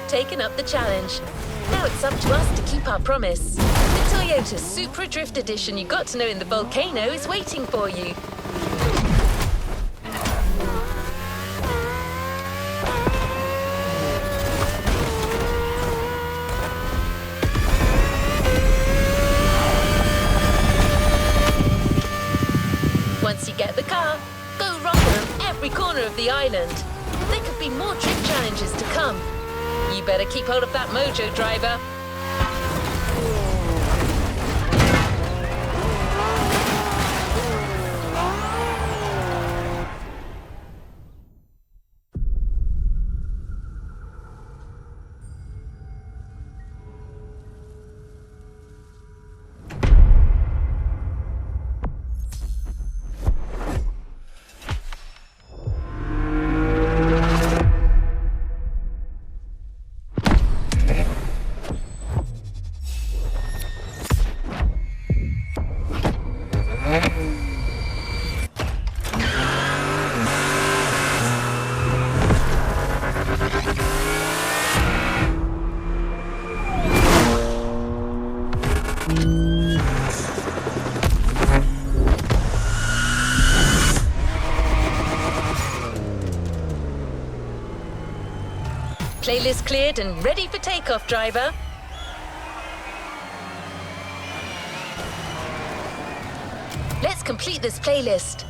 taken up the challenge. Now it's up to us to keep our promise. The Toyota Supra Drift Edition you got to know in the volcano is waiting for you. Once you get the car, go rocket on every corner of the island. There could be more drift challenges to come. You better keep hold of that mojo, driver. Playlist cleared and ready for takeoff, driver. Let's complete this playlist.